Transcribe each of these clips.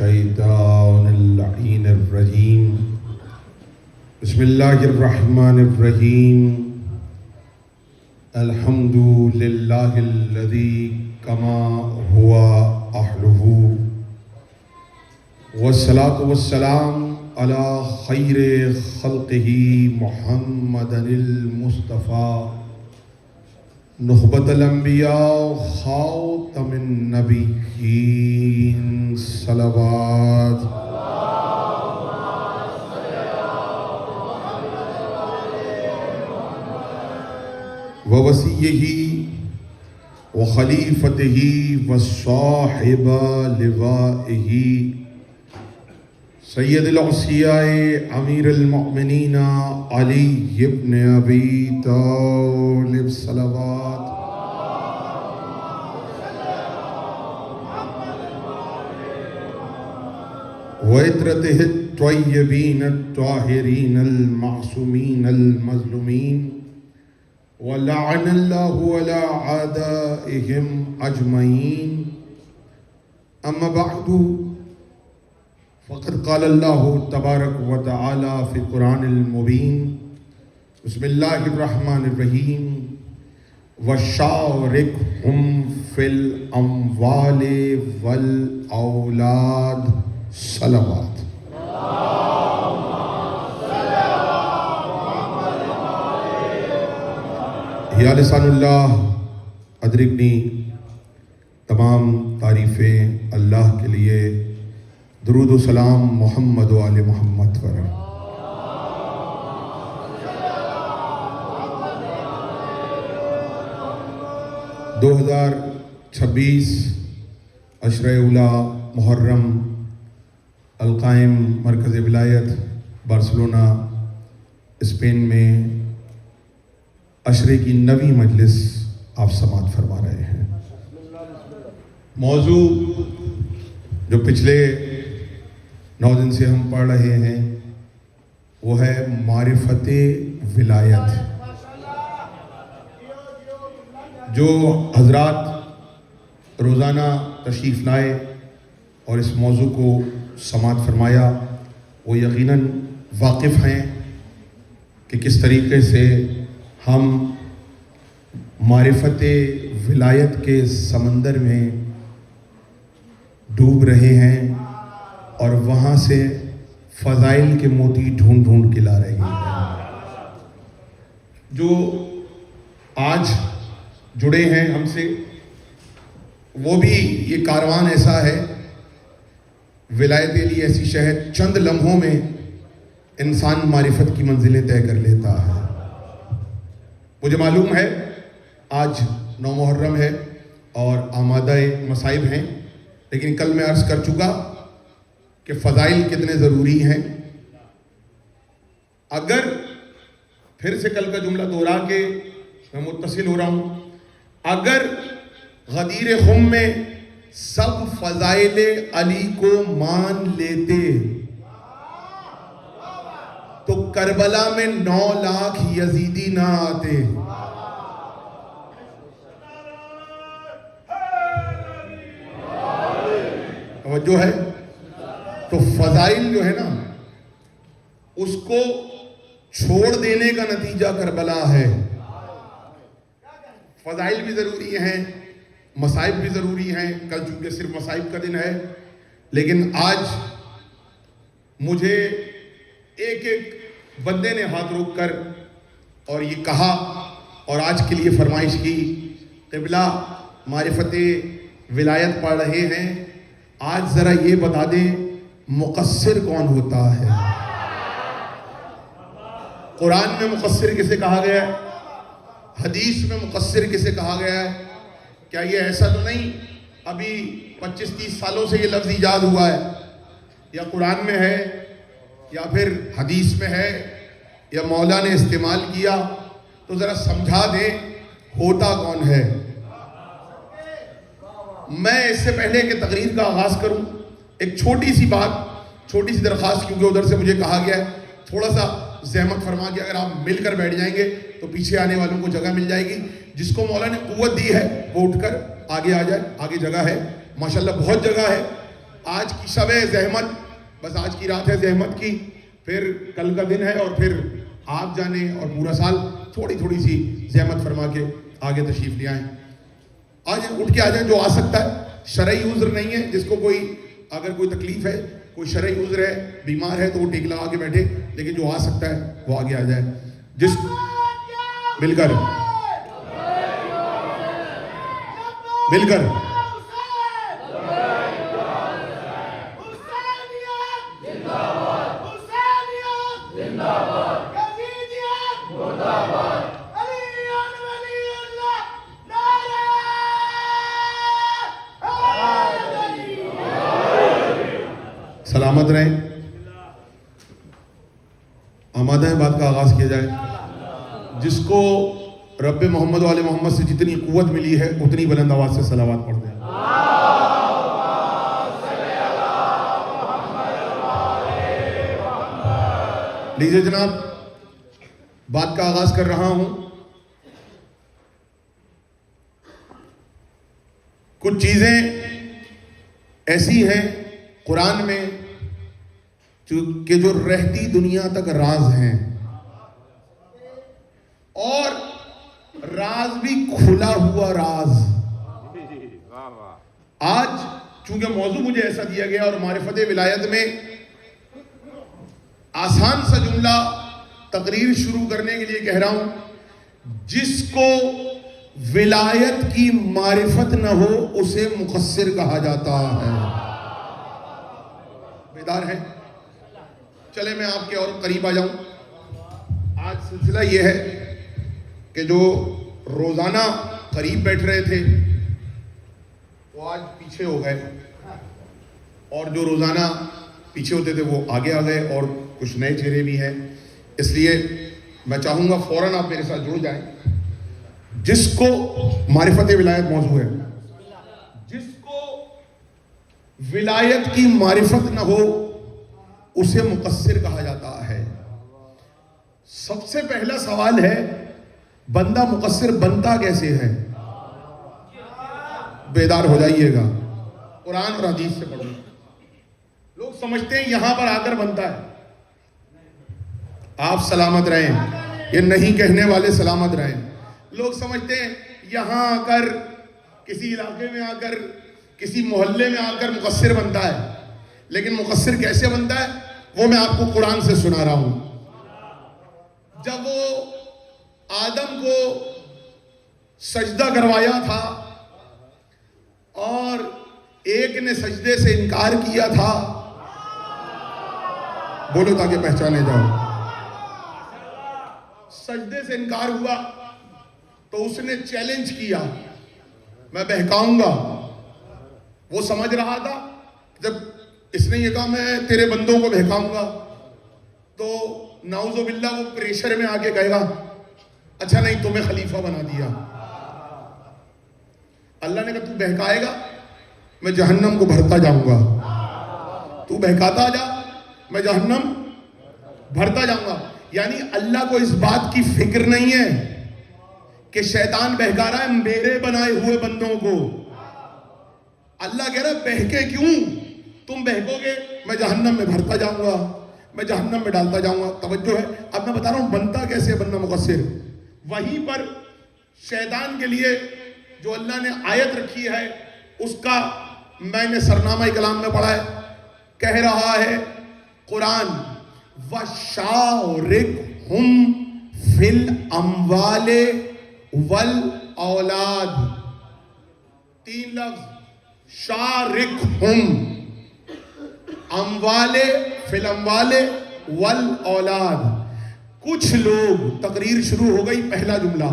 الشیطان اللعین الرجیم بسم اللہ الرحمن الرحیم الحمد للہ الذی کما ہوا اہلہ والصلاة والسلام علی خیر خلقہ محمد المصطفیٰ نخبۃ الانبیاء خاتم النبیین صلوات ووصیہ وخلیفتہ وصاحب لوائہ سید العصیاء امیر المؤمنین علی ابن ابی طالب صلوات وعطرتہ الطیبین الطاہرین المعصومین المظلومین ولعن اللہ علی اعدائہم اجمعین اما بعد فقد قال اللہ تبارک و تعالی فی القرآن المبین بسم اللہ الرحمن الرحیم وشارکہم فی الاموال والاولاد صلوات یا لسان اللہ ادرکنی تمام تعریفیں اللہ کے لیے درود و سلام محمد و آل محمد پر 2026 عشرہ اولا محرم القائم مرکز ولایت بارسلونا اسپین میں عشرے کی 9ویں مجلس آپ سماعت فرما رہے ہیں۔ موضوع جو پچھلے 9 دن سے ہم پڑھ رہے ہیں وہ ہے معرفت ولایت۔ جو حضرات روزانہ تشریف لائے اور اس موضوع کو سماعت فرمایا وہ یقیناً واقف ہیں کہ کس طریقے سے ہم معرفت ولایت کے سمندر میں ڈوب رہے ہیں اور وہاں سے فضائل کے موتی ڈھونڈ ڈھونڈ کے لا رہے ہیں۔ جو آج جڑے ہیں ہم سے وہ بھی یہ کاروان ایسا ہے، ولایت علی ایسی شہر چند لمحوں میں انسان معرفت کی منزلیں طے کر لیتا ہے۔ مجھے معلوم ہے آج 9 محرم ہے اور آمادہ مصائب ہیں، لیکن کل میں عرض کر چکا کہ فضائل کتنے ضروری ہیں۔ اگر پھر سے کل کا جملہ دوہرا کے میں متصل ہو رہا ہوں، اگر غدیر خم میں سب فضائل علی کو مان لیتے تو کربلا میں 9 لاکھ یزیدی نہ آتے۔ توجہ ہے؟ تو فضائل جو ہے نا اس کو چھوڑ دینے کا نتیجہ کربلا ہے۔ فضائل بھی ضروری ہیں، مصائب بھی ضروری ہیں، کل چونکہ صرف مصائب کا دن ہے، لیکن آج مجھے ایک ایک بندے نے ہاتھ روک کر اور یہ کہا اور آج کے لیے فرمائش کی، قبلہ معرفت ولایت پڑھ رہے ہیں، آج ذرا یہ بتا دیں مقصر کون ہوتا ہے؟ قرآن میں مقصر کسے کہا گیا ہے؟ حدیث میں مقصر کسے کہا گیا ہے؟ کیا یہ ایسا تو نہیں ابھی 25-30 سالوں سے یہ لفظ ایجاد ہوا ہے؟ یا قرآن میں ہے یا پھر حدیث میں ہے یا مولا نے استعمال کیا؟ تو ذرا سمجھا دیں ہوتا کون ہے؟ میں اس سے پہلے کہ تقریر کا آغاز کروں ایک چھوٹی سی بات، چھوٹی سی درخواست، کیونکہ ادھر سے مجھے کہا گیا ہے تھوڑا سا زحمت فرما کے اگر آپ مل کر بیٹھ جائیں گے تو پیچھے آنے والوں کو جگہ مل جائے گی۔ جس کو مولا نے قوت دی ہے وہ اٹھ کر آگے آ جائے، آگے جگہ ہے، ماشاءاللہ بہت جگہ ہے۔ آج کی شب زحمت، بس آج کی رات ہے زحمت کی، پھر کل کا دن ہے اور پھر آپ جانے، اور پورا سال تھوڑی تھوڑی سی زحمت فرما کے آگے تشریف لے آئیں. آج اٹھ کے آ جائیں جو آ سکتا ہے. شرعی عذر نہیں ہے، جس کو کوئی اگر کوئی تکلیف ہے، کوئی شرعی عذر ہے، بیمار ہے تو وہ ٹیک لگا کے بیٹھے، لیکن جو آ سکتا ہے وہ آگے آ جائے. جس مل کر سلامت رہیں. آمادہ ہے بات کا آغاز کیا جائے. جس کو رب محمد والے محمد سے جتنی قوت ملی ہے اتنی بلند آواز سے صلوات پڑھ دیں. لیجیے جناب، بات کا آغاز کر رہا ہوں. کچھ چیزیں ایسی ہیں قرآن میں کہ جو رہتی دنیا تک راز ہیں، اور راز بھی کھلا ہوا راز. آج چونکہ موضوع مجھے ایسا دیا گیا اور معرفت ولایت میں آسان سا جملہ تقریر شروع کرنے کے لیے کہہ رہا ہوں. جس کو ولایت کی معرفت نہ ہو اسے مقصر کہا جاتا ہے. بیدار ہیں؟ چلے میں آپ کے اور قریب آ جاؤں. آج سلسلہ یہ ہے کہ جو روزانہ قریب بیٹھ رہے تھے وہ آج پیچھے ہو گئے، اور جو روزانہ پیچھے ہوتے تھے وہ آگے آ گئے، اور کچھ نئے چہرے بھی ہیں. اس لیے میں چاہوں گا فوراً آپ میرے ساتھ جڑ جائیں. جس کو معرفت ولایت موضوع ہے، جس کو ولایت کی معرفت نہ ہو اسے مقصر کہا جاتا ہے. سب سے پہلا سوال ہے، بندہ مقصر بنتا کیسے ہے؟ بیدار ہو جائیے گا، قرآن اور حدیث سے پڑھیں. لوگ سمجھتے ہیں یہاں پر آ کر بنتا ہے. آپ سلامت رہیں، یہ نہیں کہنے والے سلامت رہیں. لوگ سمجھتے ہیں یہاں آ کر، کسی علاقے میں آ کر، کسی محلے میں آ کر مقصر بنتا ہے. لیکن مقصر کیسے بنتا ہے وہ میں آپ کو قرآن سے سنا رہا ہوں. جب وہ آدم کو سجدہ کروایا تھا اور ایک نے سجدے سے انکار کیا تھا، بولو تاکہ پہچانے جاؤ. سجدے سے انکار ہوا تو اس نے چیلنج کیا، میں بہکاؤں گا. وہ سمجھ رہا تھا جب اس نے یہ کہا میں تیرے بندوں کو بہکاؤں گا تو نعوذ باللہ وہ پریشر میں آ کے کہے گا اچھا نہیں تمہیں خلیفہ بنا دیا. اللہ نے کہا تو بہکائے گا میں جہنم کو بھرتا جاؤں گا. تو بہکاتا جا میں جہنم بھرتا جاؤں گا. یعنی اللہ کو اس بات کی فکر نہیں ہے کہ شیطان بہکا رہا ہے میرے بنائے ہوئے بندوں کو. اللہ کہہ رہا ہے بہکے کیوں؟ تم بہکو گے میں جہنم میں بھرتا جاؤں گا، میں جہنم میں ڈالتا جاؤں گا. توجہ ہے، اب میں بتا رہا ہوں بنتا کیسے بندہ مقصر. وہیں پر شیطان کے لیے جو اللہ نے آیت رکھی ہے اس کا میں نے سرنامہ کلام میں پڑھا ہے. کہہ رہا ہے قرآن وَشَاوِرْهُمْ فِي الْأَمْوَالِ وَالْأَوْلَادِ. 3 لفظ، شارکہم، اموال فی الاموال والاولاد. کچھ لوگ، تقریر شروع ہو گئی، پہلا جملہ،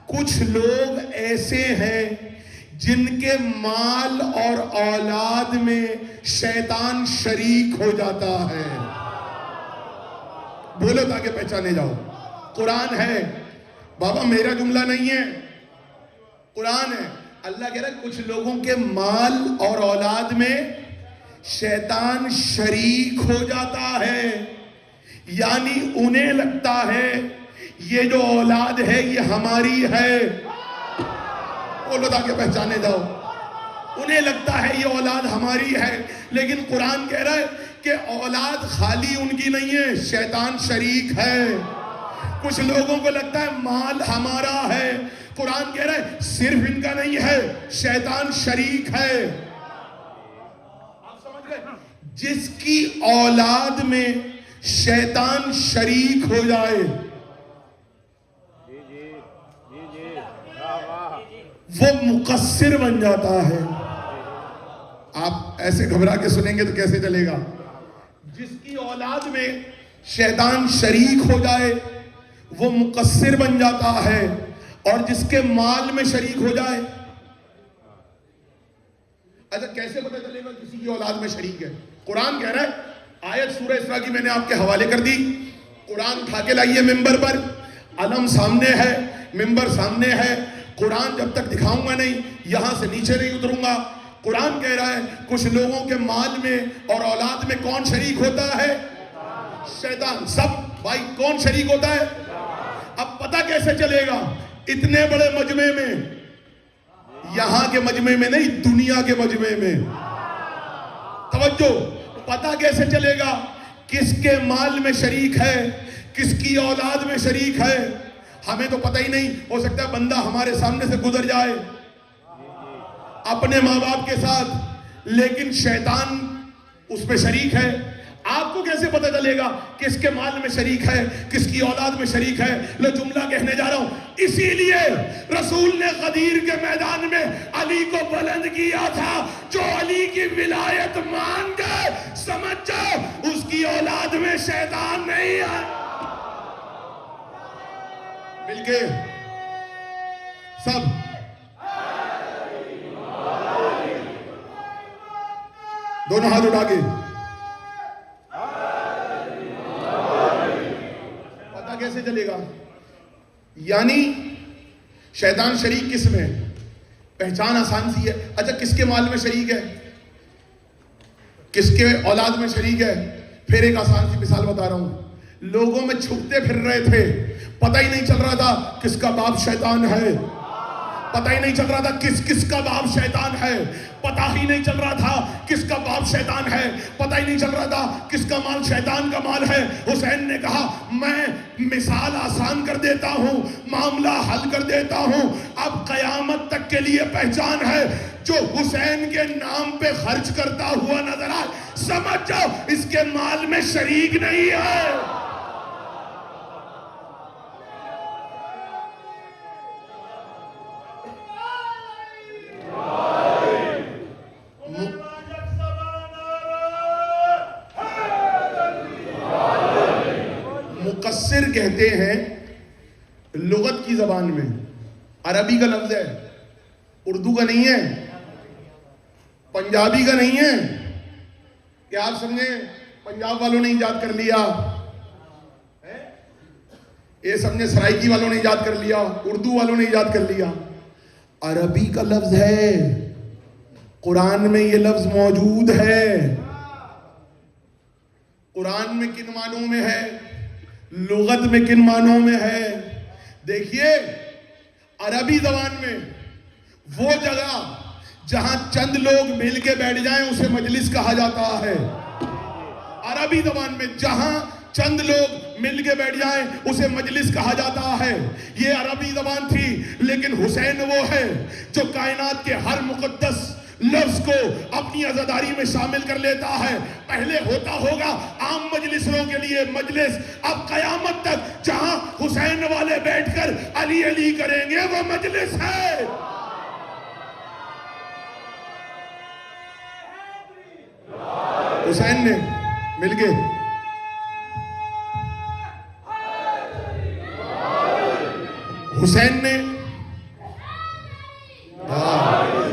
کچھ لوگ ایسے ہیں جن کے مال اور اولاد میں شیطان شریک ہو جاتا ہے. بولو تاکہ پہچانے جاؤ. قرآن ہے بابا، میرا جملہ نہیں ہے، قرآن ہے. اللہ کہہ رہا ہے کچھ لوگوں کے مال اور اولاد میں شیطان شریک ہو جاتا ہے. یعنی انہیں لگتا ہے یہ جو اولاد ہے یہ ہماری ہے. بولو تاکہ پہچانے جاؤ. انہیں لگتا ہے یہ اولاد ہماری ہے، لیکن قرآن کہہ رہا ہے کہ اولاد خالی ان کی نہیں ہے، شیطان شریک ہے۔ کچھ لوگوں کو لگتا ہے مال ہمارا ہے، قرآن کہہ رہا ہے صرف ان کا نہیں ہے، شیطان شریک ہے۔ آپ سمجھ گئے؟ جس کی اولاد میں شیطان شریک ہو جائے وہ مقصر بن جاتا ہے۔ آپ ایسے گھبرا کے سنیں گے تو کیسے چلے گا؟ جس کی اولاد میں شیطان شریک ہو جائے وہ مقصر بن جاتا ہے، اور جس کے مال میں شریک ہو جائے، اچھا کیسے پتہ چلے گا کسی کی اولاد میں شریک ہے؟ قرآن کہہ رہا ہے، آیت سورہ اسراء کی میں نے آپ کے حوالے کر دی، قرآن اٹھا کے لائیے ممبر پر، علم سامنے ہے، ممبر سامنے ہے، قرآن جب تک دکھاؤں گا نہیں یہاں سے نیچے نہیں اتروں گا۔ قرآن کہہ رہا ہے کچھ لوگوں کے مال میں اور اولاد میں کون شریک ہوتا ہے؟ شیطان۔ سب بھائی کون شریک ہوتا ہے؟ اب پتہ کیسے چلے گا؟ اتنے بڑے مجمع میں، یہاں کے مجمع میں نہیں، دنیا کے مجمع میں، توجہ، پتہ کیسے چلے گا کس کے مال میں شریک ہے، کس کی اولاد میں شریک ہے؟ ہمیں تو پتہ ہی نہیں، ہو سکتا ہے بندہ ہمارے سامنے سے گزر جائے اپنے ماں باپ کے ساتھ، لیکن شیطان اس پہ شریک ہے۔ آپ کو کیسے پتہ چلے گا کس کے مال میں شریک ہے، کس کی اولاد میں شریک ہے؟ لو جملہ کہنے جا رہا ہوں، اسی لیے رسول نے غدیر کے میدان میں علی کو بلند کیا تھا، جو علی کی ولایت مان گئے سمجھ جاؤ اس کی اولاد میں شیطان نہیں ہے۔ مل کے سب دونوں ہاتھ اٹھا کے پتہ کیسے چلے گا؟ یعنی شیطان شریک کس میں؟ پہچان آسان سی ہے۔ اچھا کس کے مال میں شریک ہے، کس کے اولاد میں شریک ہے؟ پھر ایک آسان سی مثال بتا رہا ہوں، لوگوں میں چھپتے پھر رہے تھے، پتہ ہی نہیں چل رہا تھا کس کا باپ شیطان ہے، پتہ ہی نہیں چل رہا تھا کس کا باپ شیطان ہے، پتہ ہی نہیں چل رہا تھا کس کا باپ شیطان ہے، پتہ ہی نہیں چل رہا تھا کس کا مال شیطان کا مال ہے۔ حسین نے کہا میں مثال آسان کر دیتا ہوں، معاملہ حل کر دیتا ہوں، اب قیامت تک کے لیے پہچان ہے، جو حسین کے نام پہ خرچ کرتا ہوا نظر آئے سمجھ جاؤ اس کے مال میں شریک نہیں ہے۔ مقصر کہتے ہیں لغت کی زبان میں، عربی کا لفظ ہے، اردو کا نہیں ہے، پنجابی کا نہیں ہے، کہ آپ سمجھیں پنجاب والوں نے ایجاد کر لیا، یہ سمجھیں سرائکی والوں نے ایجاد کر لیا، اردو والوں نے ایجاد کر لیا، عربی کا لفظ ہے، قرآن میں یہ لفظ موجود ہے۔ قرآن میں کن معنوں میں ہے، لغت میں کن معنوں میں ہے؟ دیکھیے عربی زبان میں وہ جگہ جہاں چند لوگ مل کے بیٹھ جائیں اسے مجلس کہا جاتا ہے۔ عربی زبان میں جہاں چند لوگ مل کے بیٹھ جائیں اسے مجلس کہا جاتا ہے۔ یہ عربی زبان تھی، لیکن حسین وہ ہے جو کائنات کے ہر مقدس لفظ کو اپنی عزاداری میں شامل کر لیتا ہے۔ پہلے ہوتا ہوگا عام مجلسوں کے لیے مجلس، اب قیامت تک جہاں حسین والے بیٹھ کر علی علی کریں گے وہ مجلس ہے۔ حسین نے مل کے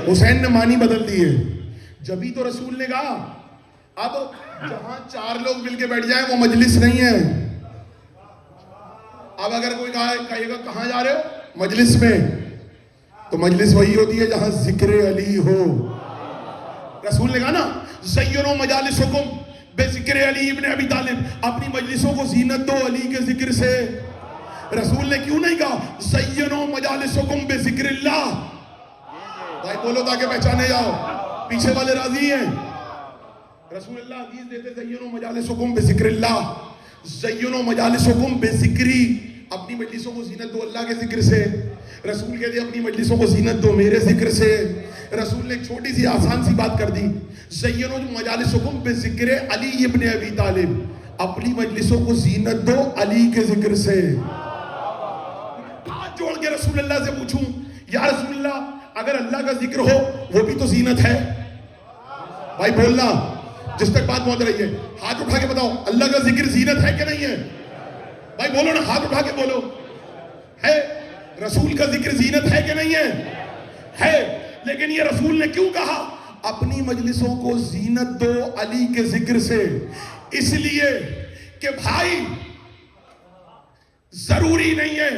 حسین نے معنی بدل دیے، جبھی تو رسول نے کہا اب جہاں چار لوگ مل کے بیٹھ جائیں وہ مجلس نہیں ہے۔ اب اگر کوئی کہے گا کہاں جا رہے ہو؟ مجلس میں، تو مجلس وہی ہوتی ہے جہاں ذکر علی ہو۔ رسول نے کہا نا زینوا مجالسکم بے ذکر علی ابن ابی طالب، اپنی مجلسوں کو زینت دو علی کے ذکر سے۔ رسول نے کیوں نہیں کہا زینوا مجالسکم بے ذکر اللہ؟ بھائی بولو تاکہ پہچانے جاؤ. پیچھے والے راضی ہیں؟ رسول اللہ حدیث دیتے زینوا مجالسکم بذکر اللہ، زینوا مجالسکم بذکری، اپنی مجلسوں کو زینت دو اللہ کے ذکر سے. رسول کہتے اپنی مجلسوں کو زینت دو میرے ذکر سے. رسول نے ایک چھوٹی سی آسان سی بات کر دی، زینوا مجالسکم بذکر علی ابن ابی طالب، اپنی مجلسوں کو زینت دو علی کے ذکر سے. ہاتھ جوڑ کے رسول اللہ سے پوچھوں یا رسول اللہ اگر اللہ کا ذکر ہو وہ بھی تو زینت ہے؟ بھائی بولنا، جس تک بات پہنچ رہی ہے ہاتھ اٹھا کے بتاؤ، اللہ کا ذکر زینت ہے کہ نہیں ہے؟ بھائی بولو نا، ہاتھ اٹھا کے بولو. ہے؟ رسول کا ذکر زینت ہے کہ نہیں ہے؟ ہے. لیکن یہ رسول نے کیوں کہا اپنی مجلسوں کو زینت دو علی کے ذکر سے؟ اس لیے کہ بھائی ضروری نہیں ہے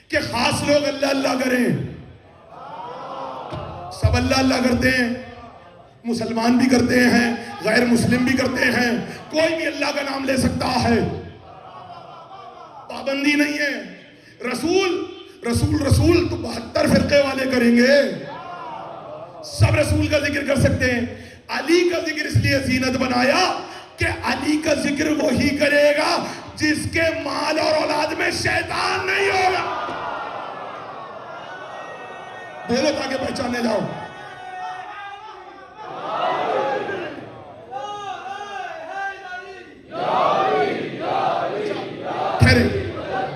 کہ خاص لوگ اللہ اللہ کریں. سب اللہ اللہ کرتے ہیں، مسلمان بھی کرتے ہیں، غیر مسلم بھی کرتے ہیں، کوئی بھی اللہ کا نام لے سکتا ہے، پابندی نہیں ہے. رسول رسول رسول تو 72 فرقے والے کریں گے، سب رسول کا ذکر کر سکتے ہیں. علی کا ذکر اس لیے زینت بنایا کہ علی کا ذکر وہی کرے گا جس کے مال اور اولاد میں شیطان نہیں ہوگا. بولو تاکہ پہچانے جاؤ.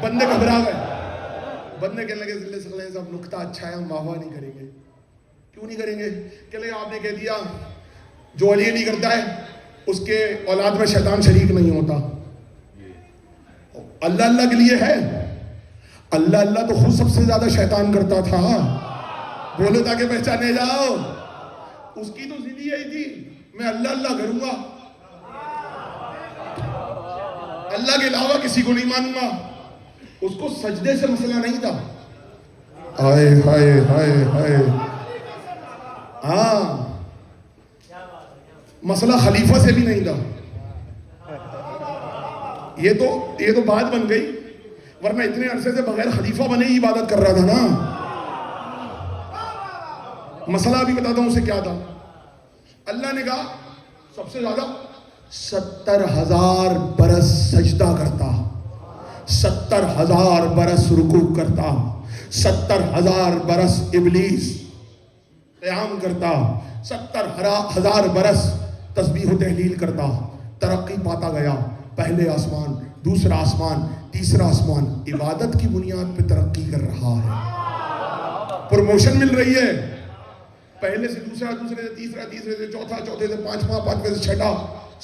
بندے گھبرا گئے، بندے کہنے لگے ذلے سخلیں صاحب نکتہ اچھا ہے، ہم واہ واہ نہیں کریں گے. کیوں نہیں کریں گے؟ کہ لئے آپ نے کہہ دیا جو علی نہیں کرتا ہے اس کے اولاد میں شیطان شریک نہیں ہوتا. اللہ اللہ کے لیے ہے، اللہ اللہ تو خود سب سے زیادہ شیطان کرتا تھا. بولو تاکہ پہچانے جاؤ. اس کی تو ضد یہی تھی میں اللہ اللہ کروں گا، اللہ کے علاوہ کسی کو نہیں مانوں گا. اس کو سجدے سے مسئلہ نہیں تھا. ہائے ہائے ہائے ہائے. ہاں مسئلہ خلیفہ سے بھی نہیں تھا. یہ تو بات بن گئی، ورنہ اتنے عرصے سے بغیر خلیفہ بنے ہی عبادت کر رہا تھا نا. مسئلہ بھی بتاتا ہوں اسے کیا تھا. اللہ نے کہا سب سے زیادہ 70,000 برس سجدہ کرتا، 70,000 برس رکوع کرتا، 70,000 برس ابلیس قیام کرتا، 70,000 برس تسبیح و تحلیل کرتا. ترقی پاتا گیا، پہلے آسمان، دوسرا آسمان، تیسرا آسمان، عبادت کی بنیاد پہ ترقی کر رہا ہے. پروموشن مل رہی ہے، پہلے سے دوسرا، دوسرے سے تیسرا، تیسرے سے چوتھا، چوتھے سے پانچواں، پانچویں سے چھٹا،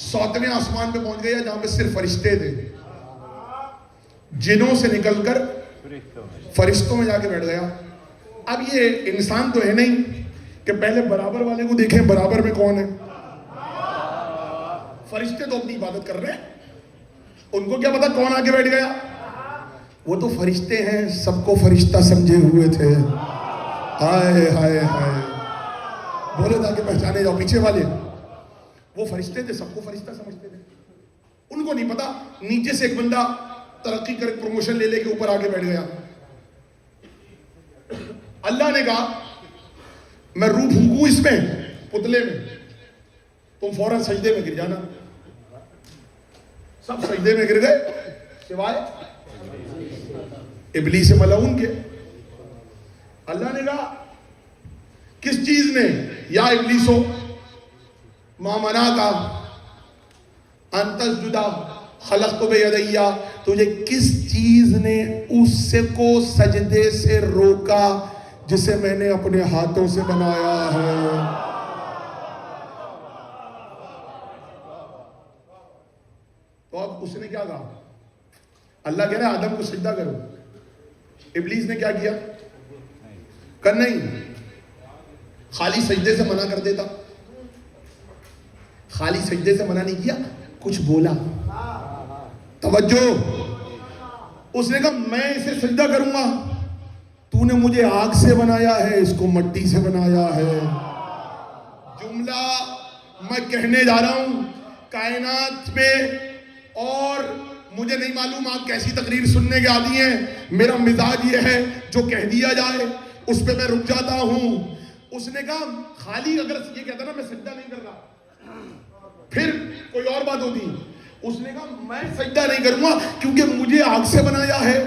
7ویں آسمان پہ پہنچ گیا جہاں پہ صرف فرشتے تھے. جنوں سے نکل کر فرشتوں میں جا کے بیٹھ گیا. اب یہ انسان تو ہے نہیں کہ پہلے برابر والے کو دیکھیں برابر میں کون ہے. فرشتے تو اپنی عبادت کر رہے ہیں، ان کو کیا پتا کون آگے بیٹھ گیا. وہ تو فرشتے ہیں، سب کو فرشتہ سمجھے ہوئے تھے. ہائے ہائے ہائے. بولو تاکہ پہچانے جاؤ. پیچھے والے وہ فرشتے تھے، سب کو فرشتہ سمجھتے تھے. ان کو نہیں پتا نیچے سے ایک بندہ ترقی کر پروموشن لے کے اوپر آگے بیٹھ گیا. اللہ نے کہا میں روح پھونکوں اس میں پتلے میں، تم فوراً سجدے میں گر جانا. سب سجدے میں گر گئے سوائے ابلیس ملعون کے. اللہ نے کہا کس چیز نے یا ابلیسو ما منعکا ان تسجد خلقت بیدی، تجھے کس چیز نے اس سے کو سجدے سے روکا جسے میں نے اپنے ہاتھوں سے بنایا ہے. تو اب اس نے کیا کہا؟ اللہ کہہ رہا ہے آدم کو سجدہ کرو. ابلیس نے کیا کیا؟ کہ نہیں، خالی سجدے سے منع کر دیتا. خالی سجدے سے منع نہیں کیا، کچھ بولا. توجہ. اس نے کہا میں اسے سجدہ کروں گا، تو نے مجھے آگ سے بنایا ہے، اس کو مٹی سے بنایا ہے. جملہ میں کہنے جا رہا ہوں کائنات میں، اور مجھے نہیں معلوم آپ کیسی تقریر سننے کے عادی ہیں. میرا مزاج یہ ہے جو کہہ دیا جائے اس پہ میں رک جاتا ہوں. اس نے کہا خالی اگر یہ کہتا نا میں سجدہ نہیں کر رہا پھر کوئی اور بات ہوتی. اس نے کہا میں سجدہ نہیں کروں گا کیونکہ مجھے آگ سے بنایا ہے,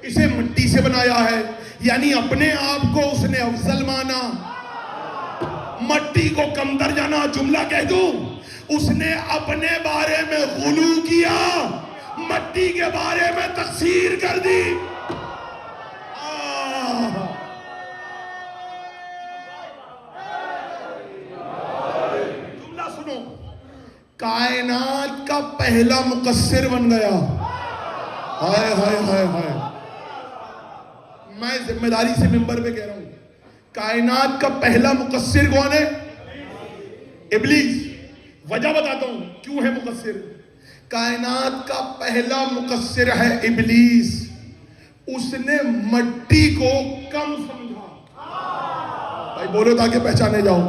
اسے مٹی سے بنایا ہے. یعنی اپنے آپ کو اس نے افضل مانا, مٹی کو کم درجہ نہ. جملہ کہہ دوں, اس نے اپنے بارے میں غلو کیا, مٹی کے بارے میں تقصیر کر دی. جملہ سنو, کائنات کا پہلا مقصر بن گیا. ہائے ہائے ہائے ہائے, میں ذمہ داری سے ممبر پہ کہہ رہا ہوں, کائنات کا پہلا مقصر کون ہے؟ ابلیس. وجہ بتاتا ہوں کیوں ہے مقصر. کائنات کا پہلا مقصر ہے ابلیس. اس نے مٹی کو کم سمجھا. بھائی بولو تاکہ پہچانے جاؤ.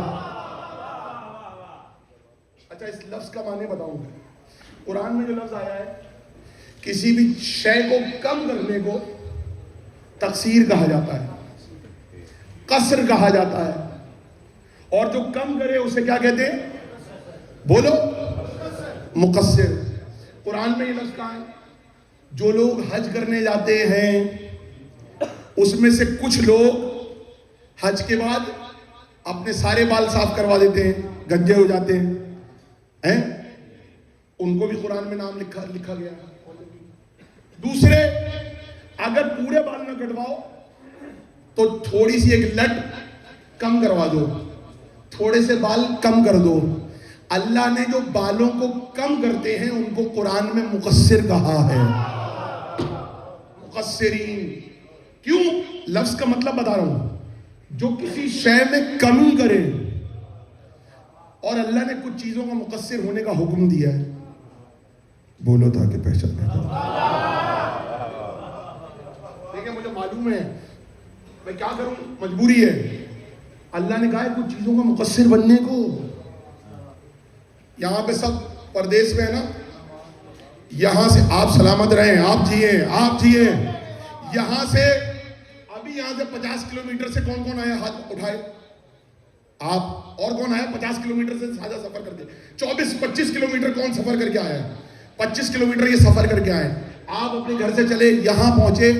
اچھا اس لفظ کا معنی بتاؤں. قرآن میں جو لفظ آیا ہے, کسی بھی شے کو کم کرنے کو تقصیر کہا جاتا ہے, قصر کہا جاتا ہے, اور جو کم کرے اسے کیا کہتے ہیں؟ بولو, مقصر. قرآن میں یہ لفظ کہا ہے, جو لوگ حج کرنے جاتے ہیں اس میں سے کچھ لوگ حج کے بعد اپنے سارے بال صاف کروا دیتے ہیں, گنجے ہو جاتے ہیں, ان کو بھی قرآن میں نام لکھا گیا ہے. دوسرے, اگر پورے بال نہ کٹواؤ تو تھوڑی سی ایک لٹ کم کروا دو, تھوڑے سے بال کم کر دو. اللہ نے جو بالوں کو کم کرتے ہیں ان کو قرآن میں مقصر کہا ہے. مقصرین. کیوں؟ لفظ کا مطلب بتا رہا ہوں. جو کسی شے میں کمی کرے, اور اللہ نے کچھ چیزوں کا مقصر ہونے کا حکم دیا ہے. بولو تاکہ پہچانے جاؤ. دیکھیں مجھے معلوم ہے میں کیا کروں, مجبوری ہے. اللہ نے کہا ہے کچھ چیزوں کا مقصر بننے کو. یہاں پہ سب پردیس میں ہے نا, یہاں سے آپ سلامت رہیں, آپ جیے. یہاں سے ابھی یہاں سے 50 کلومیٹر سے کون کون آیا ہاتھ اٹھائے؟ آپ. اور کون آیا 50 کلومیٹر سے سادہ سفر کر کے؟ 24-25 کلومیٹر کون سفر کر کے آیا ہے؟ 25 کلومیٹر یہ سفر کر کے آئے. آپ اپنے گھر سے چلے, یہاں پہنچے,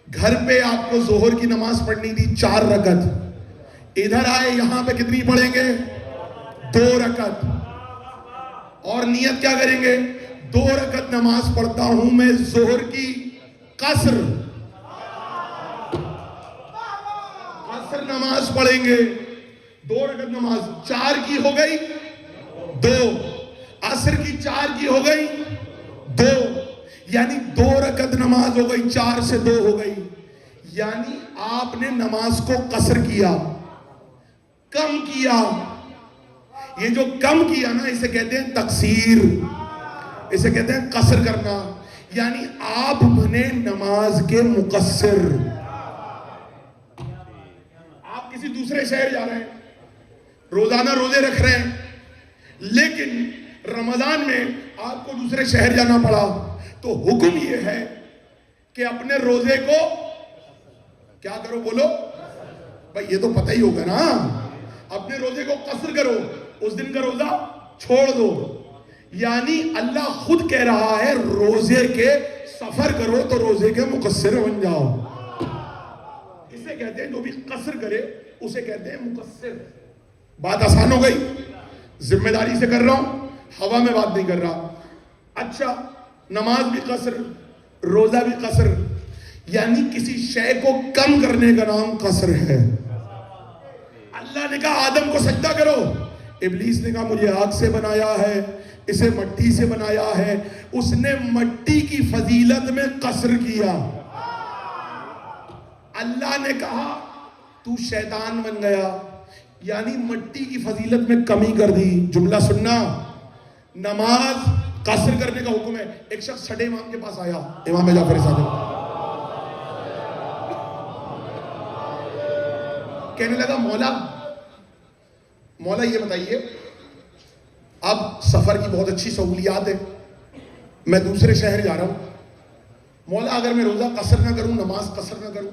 گھر پہ آپ کو ظہر کی نماز پڑھنی تھی 4 رکعت. ادھر آئے, یہاں پہ کتنی پڑھیں گے؟ 2 رکعت. اور نیت کیا کریں گے؟ 2 رکعت نماز پڑھتا ہوں میں ظہر کی قصر نماز پڑھیں گے. 2 رکعت نماز, 4 کی ہو گئی 2, عصر کی 4 کی ہو گئی 2, یعنی 2 رکعت نماز ہو گئی, 4 سے 2 ہو گئی. یعنی آپ نے نماز کو قصر کیا, کم کیا. یہ جو کم کیا نا اسے کہتے ہیں تقصیر, اسے کہتے ہیں قصر کرنا. یعنی آپ بنے نماز کے مقصر. آپ کسی دوسرے شہر جا رہے ہیں, روزانہ روزے رکھ رہے ہیں, لیکن رمضان میں آپ کو دوسرے شہر جانا پڑا, تو حکم یہ ہے کہ اپنے روزے کو کیا کرو؟ بولو بھائی, یہ تو پتہ ہی ہوگا نا. اپنے روزے کو قصر کرو, اس دن کا روزہ چھوڑ دو. یعنی اللہ خود کہہ رہا ہے روزے کے سفر کرو تو روزے کے مقصر بن جاؤ. اسے کہتے ہیں جو بھی قصر کرے اسے کہتے ہیں مقصر. بات آسان ہو گئی, ذمہ داری سے کر رہا ہوں, ہوا میں بات نہیں کر رہا. اچھا, نماز بھی قصر, روزہ بھی قصر, یعنی کسی شے کو کم کرنے کا نام قصر ہے. اللہ نے کہا آدم کو سجدہ کرو, ابلیس نے کہا مجھے آگ سے بنایا ہے, اسے مٹی سے بنایا ہے. اس نے مٹی کی فضیلت میں قصر کیا. اللہ نے کہا تو شیطان بن گیا, یعنی مٹی کی فضیلت میں کمی کر دی. جملہ سننا, نماز قصر کرنے کا حکم ہے. ایک شخص چھٹے امام کے پاس آیا, امام جعفر صادق, کہنے لگا مولا یہ بتائیے, اب سفر کی بہت اچھی سہولیات ہے, میں دوسرے شہر جا رہا ہوں, مولا اگر میں روزہ قصر نہ کروں, نماز قصر نہ کروں,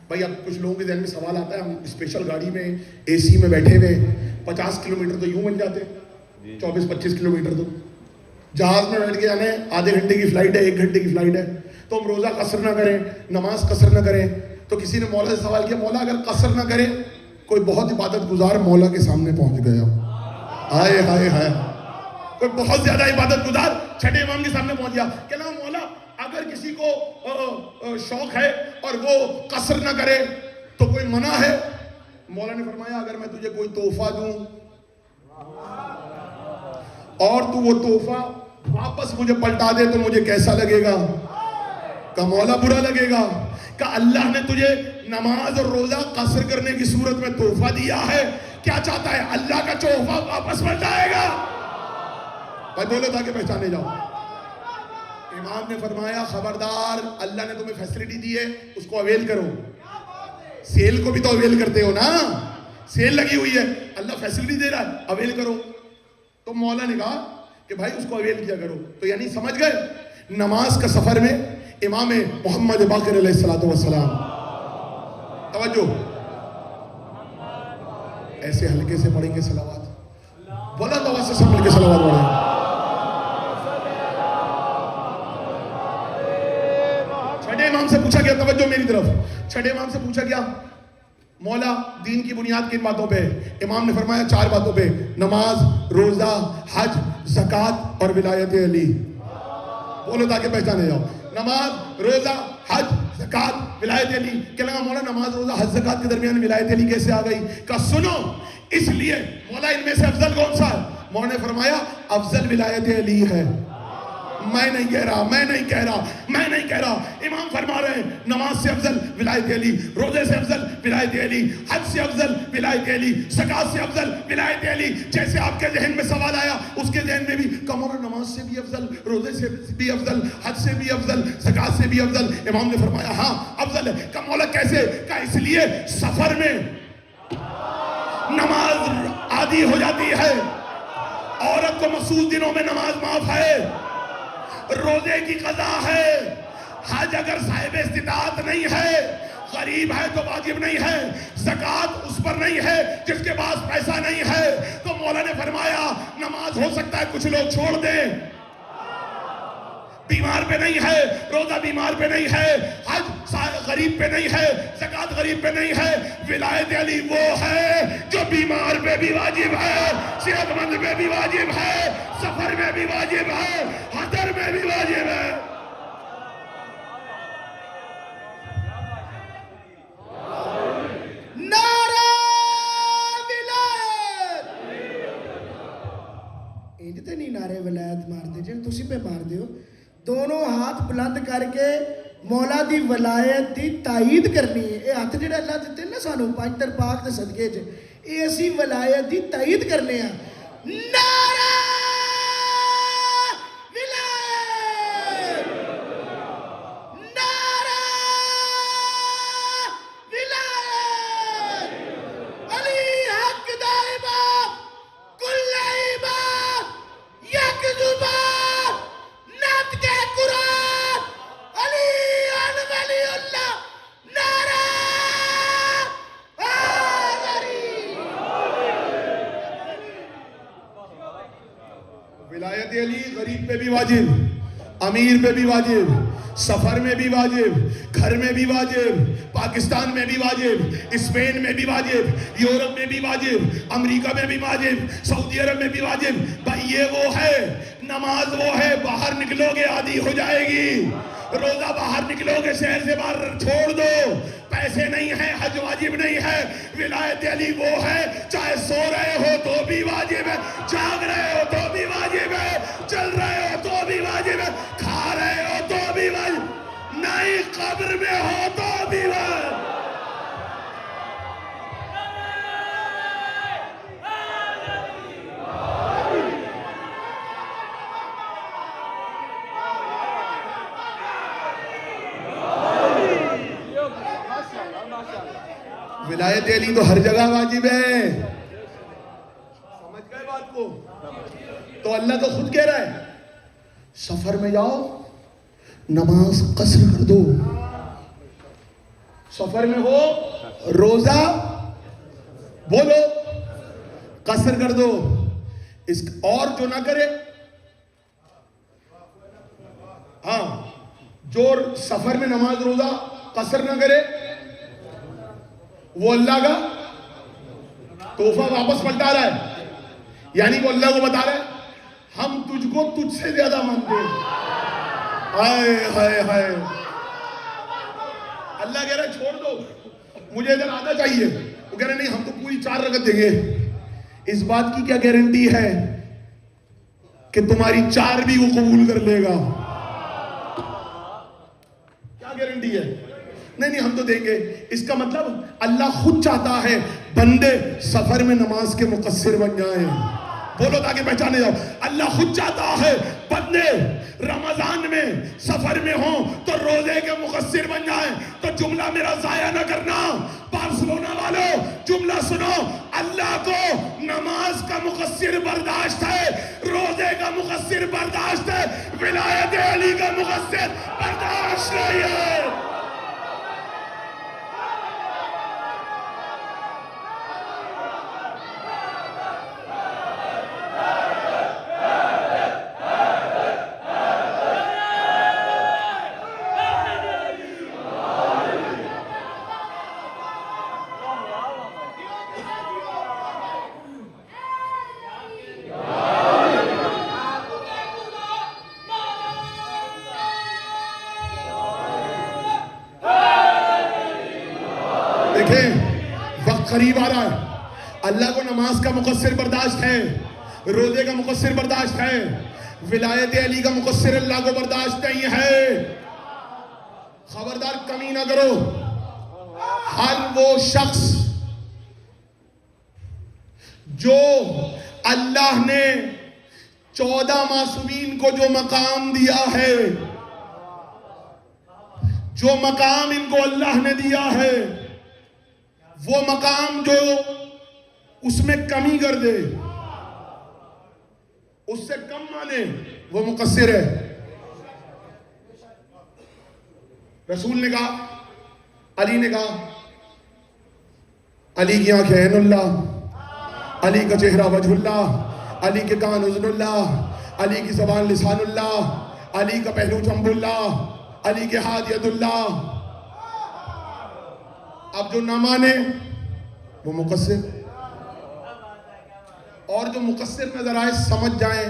بھائی اب کچھ لوگوں کے ذہن میں سوال آتا ہے, ہم اسپیشل گاڑی میں اے سی میں بیٹھے ہوئے 50 کلومیٹر تو یوں بن جاتے ہیں, 24-25 کلومیٹر تو جہاز میں بیٹھ کے جانے, آدھے گھنٹے کی فلائٹ ہے, 1 گھنٹے کی فلائٹ ہے, تو ہم روزہ قصر نہ کریں, نماز قصر نہ کریں. تو کسی نے مولا سے سوال کیا, مولا اگر قصر نہ کرے, کوئی بہت عبادت گزار مولا کے سامنے پہنچ گیا, ہائے ہائے ہائے, کوئی بہت زیادہ عبادت گزار چھٹے امام کے سامنے پہنچ گیا. کہنا مولا اگر کسی کو شوق ہے اور وہ قصر نہ کرے تو کوئی منع ہے؟ مولا نے فرمایا اگر میں تجھے کوئی تحفہ دوں اور تو وہ تحفہ واپس مجھے پلٹا دے تو مجھے کیسا لگے گا؟ کہ مولا برا لگے گا. کہ اللہ نے تجھے نماز اور روزہ قصر کرنے کی صورت میں تحفہ دیا ہے, کیا چاہتا ہے اللہ کا تحفہ واپس پلٹائے گا؟ بھائی بولو تاکہ پہچانے جاؤ. امام نے فرمایا خبردار, اللہ نے تمہیں فیسلٹی دی ہے اس کو اویل کرو. سیل کو بھی تو اویل کرتے ہو نا, سیل لگی ہوئی ہے, اللہ فیسلٹی دے رہا ہے, اویل کرو. تو مولا نے کہا کہ بھائی اس کو اویل کیا کرو. تو یعنی سمجھ گئے, نماز کا سفر میں امام محمد باقر علیہ السلام, توجہ, ایسے ہلکے سے پڑھیں گے صلوات, بولا تو ویسے سب مل کے صلوات پڑھیں. چھٹے امام سے پوچھا گیا, توجہ میری طرف, چھٹے امام سے پوچھا گیا مولا دین کی بنیاد کن باتوں پہ؟ امام نے فرمایا 4 باتوں پہ, نماز, روزہ, حج, زکوٰۃ اور ولایت علی. بولو تاکہ پہچانے جاؤ. نماز, روزہ, حج, زکوٰۃ, ولایت علی. کہ لگا مولا نماز, روزہ, حج, زکوٰۃ کے درمیان ولایت علی کیسے آ گئی؟ کہ سنو, اس لیے مولا ان میں سے افضل کون سا ہے؟ مولا نے فرمایا افضل ولایت علی ہے. میں نہیں کہہ رہا, میں نہیں کہہ رہا, میں نہیں کہہ رہا. امام فرما رہے ہیں نماز سے افضل ولایت علی, روزے سے افضل ولایت علی, حج سے افضل ولایت علی, زکوٰۃ سے افضل ولایت علی. جیسے آپ کے ذہن میں سوال آیا اس کے ذہن میں بھی کہ مولا نماز سے بھی افضل, روزے سے بھی افضل, حج سے بھی افضل, زکوٰۃ سے بھی افضل. امام نے فرمایا ہاں افضل ہے. کہ مولا کیسے؟ کہ اس لیے سفر میں نماز عادی ہو جاتی ہے, عورت کو مخصوص دنوں میں نماز معاف ہے, روزے کی قضا ہے, حج اگر صاحب استطاعت نہیں ہے, غریب ہے تو واجب نہیں ہے, زکوٰۃ اس پر نہیں ہے جس کے پاس پیسہ نہیں ہے. تو مولا نے فرمایا نماز ہو سکتا ہے کچھ لوگ چھوڑ دیں, بیمار پہ نہیں ہے, روزہ بیمار پہ نہیں ہے, حج غریب پہ نہیں ہے, زکوٰۃ غریب پہ نہیں ہے. ولایت علی وہ ہے جو بیمار پہ بھی واجب ہے, صحت مند پہ بھی واجب ہے, سفر میں بھی واجب ہے, حضر میں بھی واجب ہے. نعرہ ولایت. انجتے نہیں نعرے ولایت مار دے جن تسی پہ مار دیو. دونوں ہاتھ بلند کر کے مولا دی ولایت دی تائید کرنی ہے. اے ہاتھ جڑا اللہ دیتے نا سانو پانچ پاک دے صدقے چ, اے اسی ولایت دی تائید کرنے ہیں. نعرہ ولایت, نعرہ ولایت. علی حق دا امام, کل امام یک زبان, نعت کے قرآن, علی ان ولی اللہ. نعرہ حیدری. ولایت علی غریب پہ بھی واجب, امیر پہ بھی واجب, سفر میں بھی واجب, گھر میں بھی واجب, پاکستان میں بھی واجب, اسپین میں بھی واجب, یورپ میں بھی واجب, امریکہ میں بھی واجب, سعودی عرب میں بھی واجب. بھائی یہ وہ ہے, نماز وہ ہے باہر نکلو گے عادی ہو جائے گی, روزہ باہر نکلو گے شہر سے باہر چھوڑ دو, پیسے نہیں ہیں, حج واجب نہیں ہے. ولایت علی وہ ہے چاہے سو رہے ہو تو بھی واجب ہے, جاگ رہے ہو تو بھی واجب ہے, چل رہے ہو تو بھی واجب ہے, کھا رہے ہو تو بھی واجب, نہیں قبر میں ہو تو بھی واجب. ولایت علی تو ہر جگہ واجب ہے, سمجھ گئے بات کو؟ تو اللہ تو خود کہہ رہا ہے سفر میں جاؤ نماز قصر کر دو, سفر میں ہو روزہ بولو قصر کر دو. اور جو نہ کرے, ہاں جو سفر میں نماز روزہ قصر نہ کرے وہ اللہ کا تحفہ واپس پلٹا رہا ہے. یعنی وہ اللہ کو بتا رہا ہے ہم تجھ کو تجھ سے زیادہ مانتے ہیں. ہائے ہائے ہائے, اللہ کہہ رہا ہے چھوڑ دو, مجھے ادھر آنا چاہیے. وہ کہہ رہے نہیں ہم تو پوری 4 رکعت دیں گے. اس بات کی کیا گارنٹی ہے کہ تمہاری 4 بھی وہ قبول کر لے گا؟ کیا گارنٹی ہے؟ نہیں ہم تو دیں گے. اس کا مطلب اللہ خود چاہتا ہے بندے سفر میں نماز کے مقصر بن جائیں. بولو تاکہ پہچانے جاؤ. اللہ خود چاہتا ہے بندے رمضان میں سفر میں ہوں تو روزے کے مقصر بن جائیں. تو جملہ میرا ضائع نہ کرنا بارسلونا والوں, جملہ سنو. اللہ کو نماز کا مقصر برداشت ہے, روزے کا مقصر برداشت ہے, ولایت علی کا مقصر برداشت نہیں ہے. وقت قریب آ رہا ہے. اللہ کو نماز کا مقصر برداشت ہے, روزے کا مقصر برداشت ہے, ولایت علی کا مقصر اللہ کو برداشت نہیں ہے. خبردار کمی نہ کرو. ہر وہ شخص جو اللہ نے 14 معصومین کو جو مقام دیا ہے, جو مقام ان کو اللہ نے دیا ہے, وہ مقام جو اس میں کمی کر دے, اس سے کم مانے, وہ مقصر ہے. رسول نے کہا, علی نے کہا, علی کی آنکھیں عین اللہ, علی کا چہرہ وجہ اللہ, علی کے کان اذن اللہ, علی کی زبان لسان اللہ, علی کا پہلو جنب اللہ, علی کے ہاتھ ید اللہ. اب جو نہ مانے وہ مقصر, اور جو مقصر نظر آئے سمجھ جائیں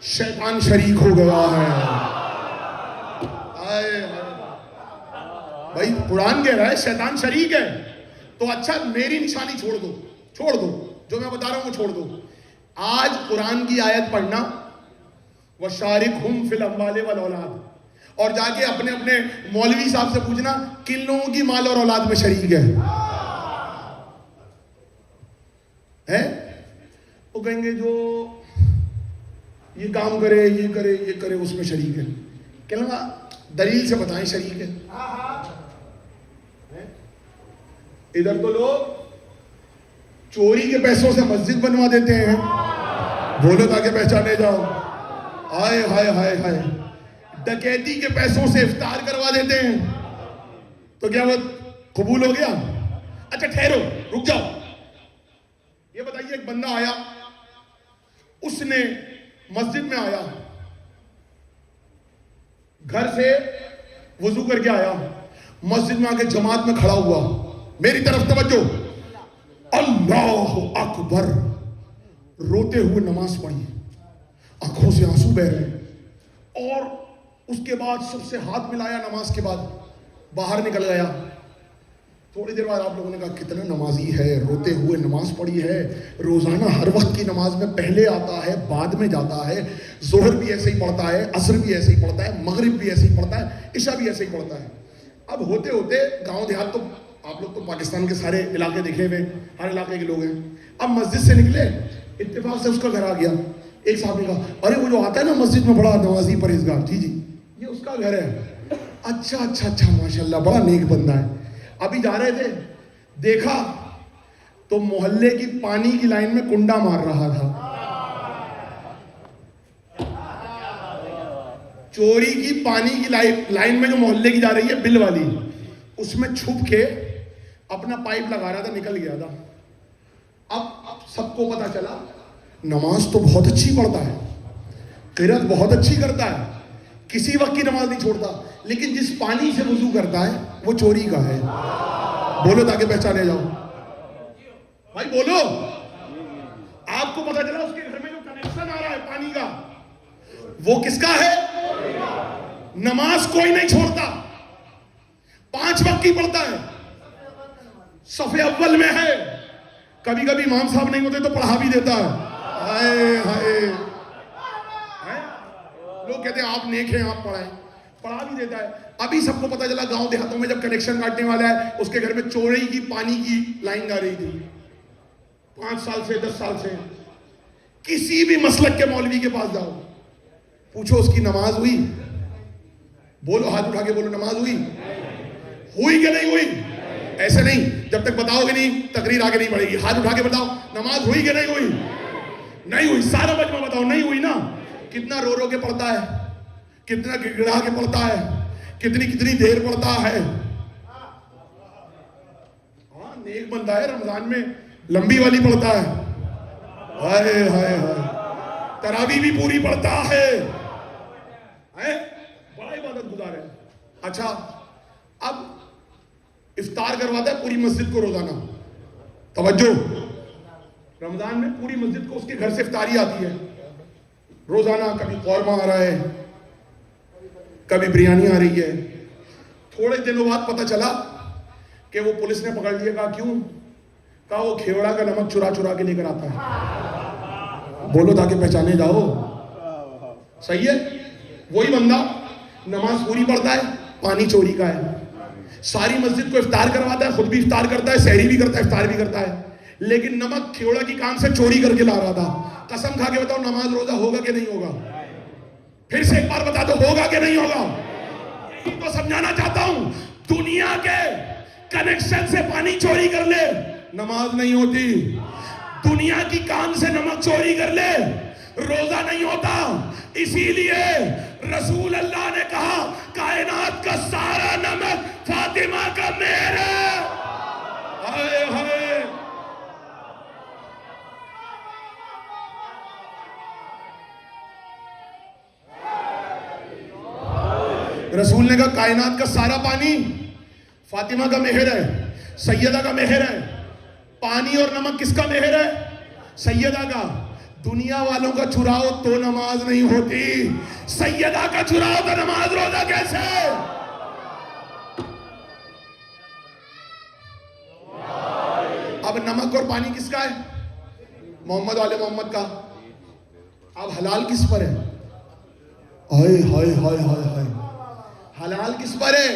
شیطان شریک ہو گیا ہے. بھائی قرآن کہہ رہا ہے شیطان شریک ہے, تو اچھا میری نشانی چھوڑ دو, جو میں بتا رہا ہوں وہ چھوڑ دو. آج قرآن کی آیت پڑھنا وَشَارِكْهُمْ فِي الْأَمْوَالِ وَالْأَوْلَادِ, اور جا کے اپنے مولوی صاحب سے پوچھنا کن لوگوں کی مال اور اولاد میں شریک ہے. وہ کہیں گے جو یہ کام کرے, یہ کرے اس میں شریک ہے. کہنا گا دلیل سے بتائیں شریک ہے. ادھر تو لوگ چوری کے پیسوں سے مسجد بنوا دیتے ہیں. بولو تاکہ پہچانے جاؤ. ہائے ہائے ہائے ہائے, ڈکیتی کے پیسوں سے افطار کروا دیتے ہیں. تو کیا وہ قبول ہو گیا؟ اچھا ٹھہرو, رک جاؤ. یہ بتائیے ایک بندہ آیا, اس نے مسجد میں آیا, گھر سے وضو کر کے آیا, مسجد میں آ کے جماعت میں کھڑا ہوا, میری طرف توجہ, اللہ اکبر, روتے ہوئے نماز پڑھی, آنکھوں سے آنسو بہ رہے, اور اس کے بعد سب سے ہاتھ ملایا, نماز کے بعد باہر نکل گیا. تھوڑی دیر بعد آپ لوگوں نے کہا کتنا نمازی ہے, روتے ہوئے نماز پڑھی ہے, روزانہ ہر وقت کی نماز میں پہلے آتا ہے بعد میں جاتا ہے, ظہر بھی ایسے ہی پڑھتا ہے, عصر بھی ایسے ہی پڑھتا ہے, مغرب بھی ایسے ہی پڑھتا ہے, عشاء بھی ایسے ہی پڑھتا ہے. اب ہوتے ہوتے گاؤں دیہات, تو آپ لوگ تو پاکستان کے سارے علاقے دیکھے ہوئے, ہر علاقے کے لوگ ہیں. اب مسجد سے نکلے, اتفاق سے اس کا گھر آ گیا. ایک صاحب نے کہا ارے وہ جو آتا ہے نا مسجد میں بڑا نمازی پرہیزگار, جی یہ اس کا گھر ہے. اچھا ماشاءاللہ بڑا نیک بندہ ہے. ابھی جا رہے تھے, دیکھا تو محلے کی پانی کی لائن میں کنڈا مار رہا تھا. چوری کی پانی کی لائن میں جو محلے کی جا رہی ہے بل والی, اس میں چھپ کے اپنا پائپ لگا رہا تھا, نکل گیا تھا. اب سب کو پتا چلا نماز تو بہت اچھی پڑھتا ہے, قرات بہت اچھی کرتا ہے, کسی وقت کی نماز نہیں چھوڑتا, لیکن جس پانی سے وضو کرتا ہے وہ چوری کا ہے. بولو تاکہ پہچانے جاؤ. بھائی بولو. آپ کو پتا چلا اس کے گھر میں جو کنیکشن آ رہا ہے پانی کا, وہ کس کا ہے؟ نماز کوئی نہیں چھوڑتا, 5 وقت کی پڑھتا ہے, صف اول میں ہے, کبھی کبھی امام صاحب نہیں ہوتے تو پڑھا بھی دیتا ہے. ہائے ہائے, لوگ کہتے ہیں آپ نیک ہیں آپ پڑھائیں, پڑھا بھی دیتا ہے. ابھی سب کو پتا چلا گاؤں دیہاتوں میں جب کنیکشن کاٹنے والا ہے, اس کے گھر میں چوری کی پانی کی لائن آ رہی تھی 5 سال سے 10 سال سے. کسی بھی مسلک کے مولوی کے پاس جاؤ, پوچھو اس کی نماز ہوئی؟ بولو, ہاتھ اٹھا کے بولو, نماز ہوئی کہ نہیں ہوئی؟ ایسے نہیں, جب تک بتاؤ گے نہیں تقریر آگے نہیں بڑھے گی. ہاتھ اٹھا کے بتاؤ نماز ہوئی کہ نہیں ہوئی؟ نہیں ہوئی. سارا مجمع بتاؤ نہیں ہوئی نا. کتنا رو رو کے پڑھتا ہے, کتنا گڑگڑا کے پڑھتا ہے, کتنی دیر پڑھتا ہے. ہاں نیک بندہ ہے, رمضان میں لمبی والی پڑھتا ہے. ہائے ہائے ہائے, تراویح بھی پوری پڑھتا ہے, بڑا عبادت گزار ہے. اچھا, اب افطار کرواتا ہے پوری مسجد کو روزانہ. توجہ, رمضان میں پوری مسجد کو اس کے گھر سے افطاری آتی ہے روزانہ. کبھی قورمہ آ رہا ہے, کبھی بریانی آ رہی ہے. تھوڑے دنوں بعد پتہ چلا کہ وہ پولیس نے پکڑ لیا. کہا کیوں؟ کہا وہ کھیوڑا کا نمک چرا چرا کے لے کر آتا ہے. بولو تاکہ پہچانے جاؤ. صحیح ہے. وہی بندہ نماز پوری پڑھتا ہے, پانی چوری کا ہے. ساری مسجد کو افطار کرواتا ہے, خود بھی افطار کرتا ہے, سحری بھی کرتا ہے, افطار بھی کرتا ہے, لیکن نمک کھیوڑا کی کان سے چوری کر کے لا رہا تھا. قسم کھا کے بتاؤ نماز روزہ ہوگا کہ نہیں ہوگا؟ پھر سے ایک بار بتا دو, ہوگا کہ نہیں ہوگا؟ ان کو سمجھانا چاہتا ہوں, دنیا کے کنیکشن سے پانی چوری کر لے نماز نہیں ہوتی. دنیا کی کان سے نمک چوری کر لے روزہ نہیں ہوتا. اسی لیے رسول اللہ نے کہا کائنات کا سارا نمک فاطمہ کا مہر ہے. ہائے ہائے, رسول نے کہا کائنات کا سارا پانی فاطمہ کا مہر ہے, سیدہ کا مہر ہے. پانی اور نمک کس کا مہر ہے؟ سیدہ کا. دنیا والوں کا چراؤ تو نماز نہیں ہوتی, سیدہ کا چراؤ تو نماز روزہ کیسے؟ اب نمک اور پانی کس کا ہے؟ محمد والے محمد کا. اب حلال کس پر ہے؟ ہائے ہائے ہائے ہائے ہائے, حلال کس پر ہے؟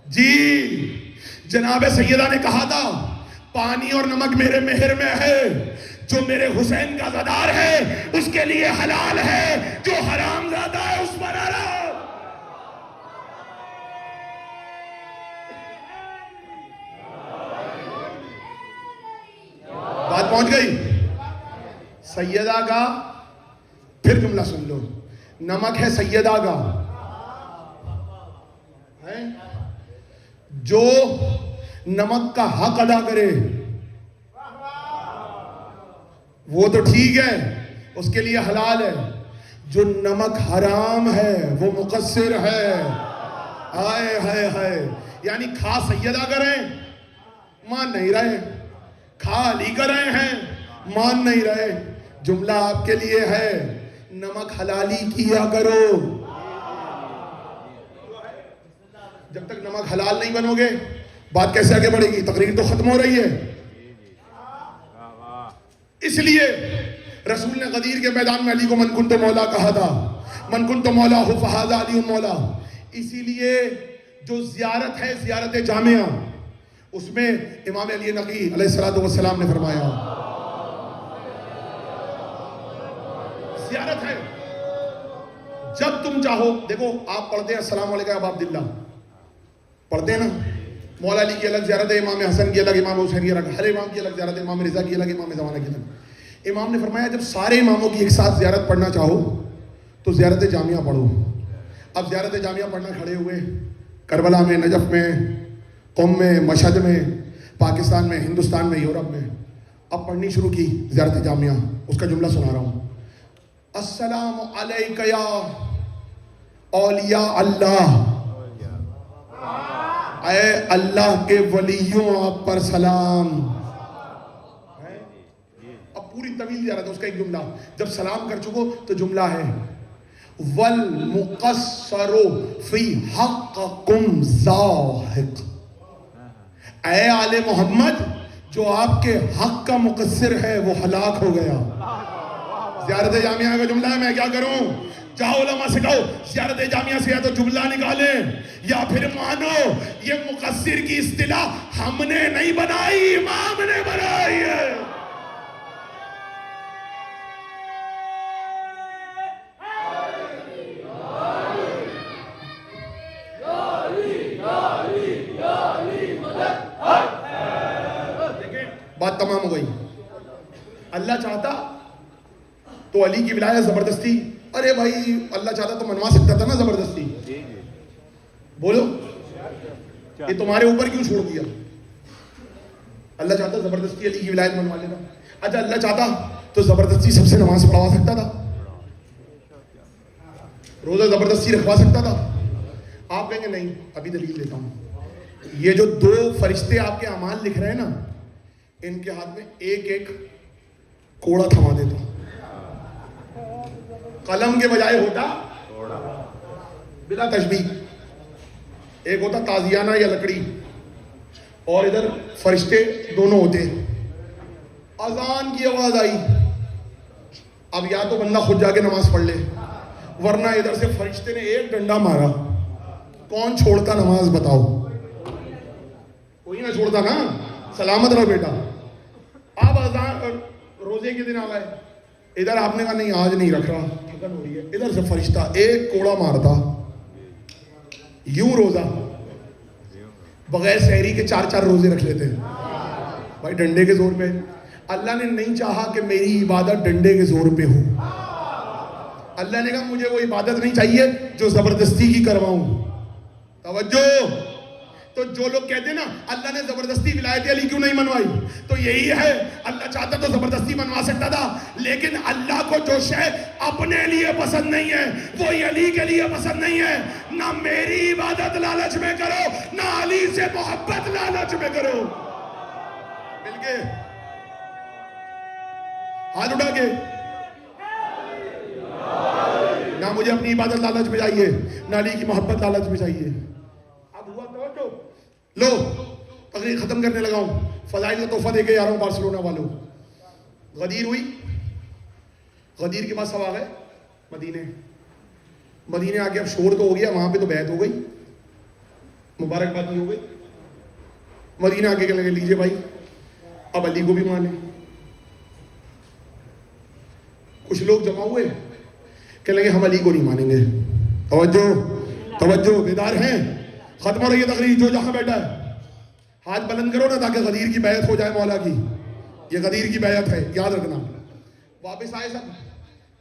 جی جناب سیدہ نے کہا تھا پانی اور نمک میرے مہر میں ہے, جو میرے حسین کا زادار ہے اس کے لیے حلال ہے, جو حرام زادہ ہے اس پر حرام. بات پہنچ گئی. سیدہ کا پھر جملہ سن لو, نمک ہے سیدہ کا, جو نمک کا حق ادا کرے وہ تو ٹھیک ہے, اس کے لیے حلال ہے. جو نمک حرام ہے وہ مقصر ہے. ہائے ہائے ہائے, یعنی کھا سیدہ کر رہے ہیں مان نہیں رہے, کھا علی کر رہے ہیں مان نہیں رہے. جملہ آپ کے لیے ہے, نمک حلالی کیا کرو. جب تک نمک حلال نہیں بنو گے بات کیسے آگے بڑھے گی؟ تقریر تو ختم ہو رہی ہے. اس لیے رسول نے غدیر کے میدان میں علی کو من کنت مولا کہا تھا, من کنت مولا ہو فہذا علی مولا. اسی لیے جو زیارت ہے زیارت جامعہ, اس میں امام علی نقی علیہ السلام نے فرمایا زیارت ہے. جب تم چاہو, دیکھو آپ پڑھتے ہیں السلام علیکم ابا عبداللہ, پڑھتے ہیں نا, مولا علی کی الگ زیارت ہے, امام حسن کی الگ, امام حسین کی الگ, ہر امام کی الگ زیارت ہے, امام رضا کی الگ, امام زمانہ کی الگ. امام نے فرمایا جب سارے اماموں کی ایک ساتھ زیارت پڑھنا چاہو تو زیارت جامعہ پڑھو. اب زیارت جامعہ پڑھنا کھڑے ہوئے کربلا میں, نجف میں, قم میں, مشہد میں, پاکستان میں, ہندوستان میں, یورپ میں. اب پڑھنی شروع کی زیارت جامعہ. اس کا جملہ سنا رہا ہوں. السلام علیکہ یا اولیاء اللہ, اے اللہ کے ولیوں آپ پر سلام. اب پوری طویل جا رہا تھا اس کا ایک جملہ. جب سلام کر چکو تو جملہ ہے والمقصر فی حقکم ذاہق, اے آل محمد جو آپ کے حق کا مقصر ہے وہ ہلاک ہو گیا. زیارت جامعہ کا جملہ ہے, میں کیا کروں؟ جاؤ علماء سے کہو زیارت جامعہ سے یا تو جملہ نکالیں یا پھر مانو یہ مقصر کی اصطلاح ہم نے نہیں بنائی, امام نے بنائی ہے. بات تمام ہو گئی. اللہ چاہتا تو علی کی ولایت زبردستی, ارے بھائی اللہ چاہتا تو منوا سکتا تھا نا زبردستی. بولو یہ تمہارے اوپر کیوں چھوڑ دیا؟ اللہ چاہتا زبردستی علی کی ولایت منوا لینا. اچھا اللہ چاہتا تو زبردستی سب سے نماز پڑھوا سکتا تھا, روزہ زبردستی رکھوا سکتا تھا. آپ کہیں گے نہیں, ابھی دلیل دیتا ہوں. یہ جو دو فرشتے آپ کے اعمال لکھ رہے ہیں نا, ان کے ہاتھ میں ایک ایک کوڑا تھما دیتا, قلم کے بجائے ہوتا بلا تشبیہ, ایک ہوتا تازیانہ یا لکڑی, اور ادھر فرشتے دونوں ہوتے. اذان کی آواز آئی, اب یا تو بندہ خود جا کے نماز پڑھ لے, ورنہ ادھر سے فرشتے نے ایک ڈنڈا مارا, کون چھوڑتا نماز بتاؤ؟ کوئی نہ چھوڑتا نا. سلامت رہو بیٹا. اب اذان روزے کے دن آ گئے, ادھر آپ نے کہا نہیں آج نہیں رکھ رہا, تھکن ہو رہی ہے, ادھر سے فرشتہ ایک کوڑا مارتا, یوں روزہ بغیر سحری کے 4 روزے رکھ لیتے بھائی ڈنڈے کے زور پہ. اللہ نے نہیں چاہا کہ میری عبادت ڈنڈے کے زور پہ ہو. اللہ نے کہا مجھے وہ عبادت نہیں چاہیے جو زبردستی کی کرواؤں. توجہ. تو جو لوگ کہتے ہیں نا اللہ نے زبردستی ولایت علی کیوں نہیں منوائی, تو یہی ہے, اللہ چاہتا تو زبردستی منوا سکتا تھا, لیکن اللہ کو جو شے اپنے لیے پسند نہیں ہے وہی علی کے لیے پسند نہیں ہے. نہ میری عبادت لالچ میں کرو, نہ علی سے محبت لالچ میں کرو. مل کے ہاتھ اٹھا کے, نہ مجھے اپنی عبادت لالچ میں چاہیے, نہ علی کی محبت لالچ میں چاہیے. اب ہوا توجہ. لو تقریر ختم کرنے لگا ہوں. فضائل کا تحفہ دے کے جا رہا ہوں بارسلونا والوں. غدیر ہوئی, غدیر کے پاس سب آ گئے مدینے. مدینے آ کے اب شور تو ہو گیا, وہاں پہ تو بیعت ہو گئی, مبارکبادی ہو گئی. مدینہ آ کے کہنے لگے لیجیے بھائی اب علی کو بھی مانے. کچھ لوگ جمع ہوئے, کہنے لگے ہم علی کو نہیں مانیں گے. توجہ توجہ, بیدار ہیں؟ ختم ہو رہی ہے تقریر. جو جہاں بیٹھا ہے ہاتھ بلند کرو نا تاکہ غدیر کی بیعت ہو جائے مولا کی. یہ غدیر کی بیعت ہے, یاد رکھنا. واپس آئے سب,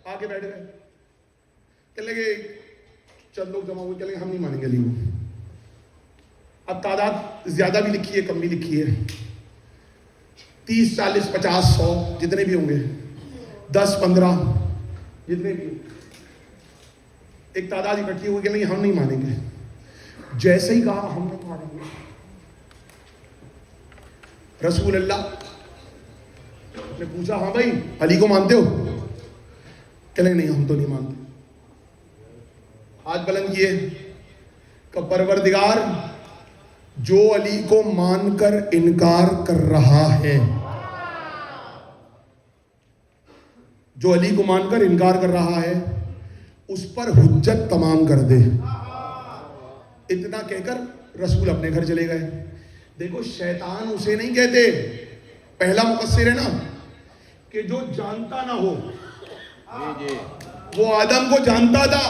آ کے بیٹھ گئے. کہنے لگے چند لوگ جمع ہوئے, کہنے لگے ہم نہیں مانیں گے علی کو. اب تعداد زیادہ بھی لکھی ہے کم بھی لکھی ہے, 30 40 50 100 جتنے بھی ہوں گے, 10 15 جتنے بھی. ایک تعداد اکٹھی ہوئی کہ نہیں ہم نہیں مانیں گے. جیسے ہی کہا ہم نہیں مانیں گے, رسول اللہ نے پوچھا ہاں بھائی علی کو مانتے ہو؟ کہنے نہیں ہم تو نہیں مانتے. ہاتھ بلند کیے کہ پروردگار جو علی کو مان کر انکار کر رہا ہے, جو علی کو مان کر انکار کر رہا ہے اس پر حجت تمام کر دے. اتنا کہہ کر رسول اپنے گھر چلے گئے. دیکھو شیطان اسے نہیں کہتے, پہلا مقصر ہے نا کہ جو جانتا نہ ہو. وہ آدم کو جانتا تھا,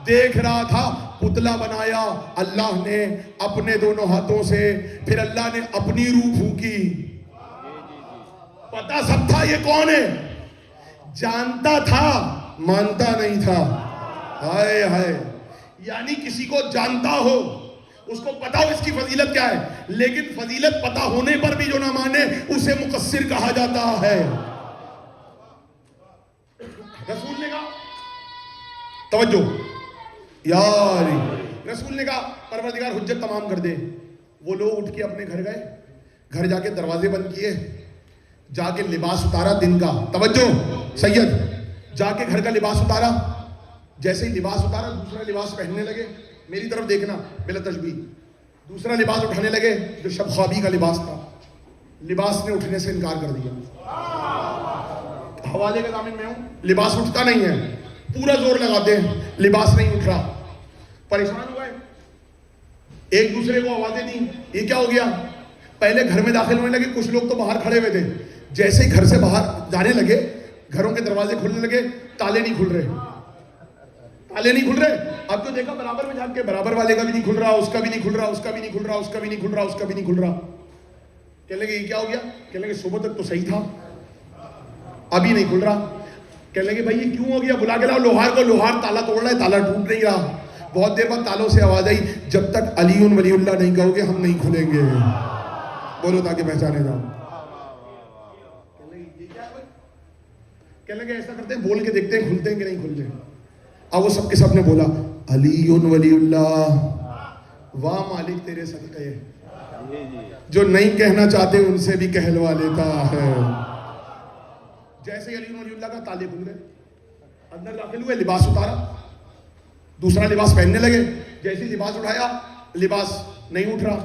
دیکھ رہا تھا, پتلا بنایا اللہ نے اپنے دونوں ہاتھوں سے, پھر اللہ نے اپنی روح پھونکی. پتا سب تھا یہ کون ہے, جانتا تھا مانتا نہیں تھا. ہائے ہائے, یعنی کسی کو جانتا ہو اس کو پتا ہو اس کی فضیلت کیا ہے، لیکن فضیلت پتا ہونے پر بھی جو نہ مانے اسے مقصر کہا جاتا ہے۔ رسول نے کہا توجہ یار، رسول نے کہا پروردگار حجت تمام کر دے۔ وہ لوگ اٹھ کے اپنے گھر گئے، گھر جا کے دروازے بند کیے، جا کے لباس اتارا دن کا، توجہ سید، جا کے گھر کا لباس اتارا، جیسے ہی لباس اتارا دوسرا لباس پہننے لگے، میری طرف دیکھنا بلا تشبیہ، دوسرا لباس اٹھانے لگے جو شب خوابی کا لباس تھا، لباس نے اٹھنے سے انکار کر دیا۔ حوالے کا ضامن میں ہوں، لباس اٹھتا نہیں ہے، پورا زور لگاتے ہیں، لباس نہیں اٹھ رہا، پریشان ہوئے، ایک دوسرے کو آوازیں دیں، یہ کیا ہو گیا؟ پہلے گھر میں داخل ہونے لگے، کچھ لوگ تو باہر کھڑے ہوئے تھے، جیسے ہی گھر سے باہر جانے لگے گھروں کے دروازے کھلنے لگے، تالے نہیں کھل رہے، تالے نہیں کھل رہے۔ اب تو دیکھا برابر میں جا کے، برابر والے کا بھی نہیں کھل رہا، اس کا بھی نہیں کھل رہا، اس کا بھی نہیں کھل رہا، اس کا بھی نہیں کھل رہا، اس کا بھی نہیں کھل رہا۔ کہنے لگے یہ کیا ہو گیا؟ کہنے لگے صبح تک تو صحیح تھا، ابھی نہیں کھل رہا۔ کہنے لگے بھائی یہ کیوں ہو گیا؟ بلا کے لاؤ لوہار کو، لوہار تالا توڑ رہا ہے، تالا ٹوٹ نہیں رہا۔ بہت دیر بعد تالوں سے آواز آئی، جب تک علی ولی اللہ نہیں کہو گے ہم نہیں کھلیں گے، بولو تاکہ پہچانے جاؤ۔ کہنے لگے ایسا کرتے ہیں، بول کے دیکھتے ہیں کھلتے ہیں کہ نہیں کھلتے۔ اب وہ سب کے سب نے بولا علی ولی اللہ، واہ مالک تیرے صدقے، جو نہیں کہنا چاہتے ان سے بھی کہلوا لیتا ہے۔ جیسے علی ولی اللہ کا تالے کھل گئے، اندر داخل ہوئے، لباس اتارا، دوسرا لباس پہننے لگے، جیسے لباس اٹھایا لباس نہیں اٹھ رہا،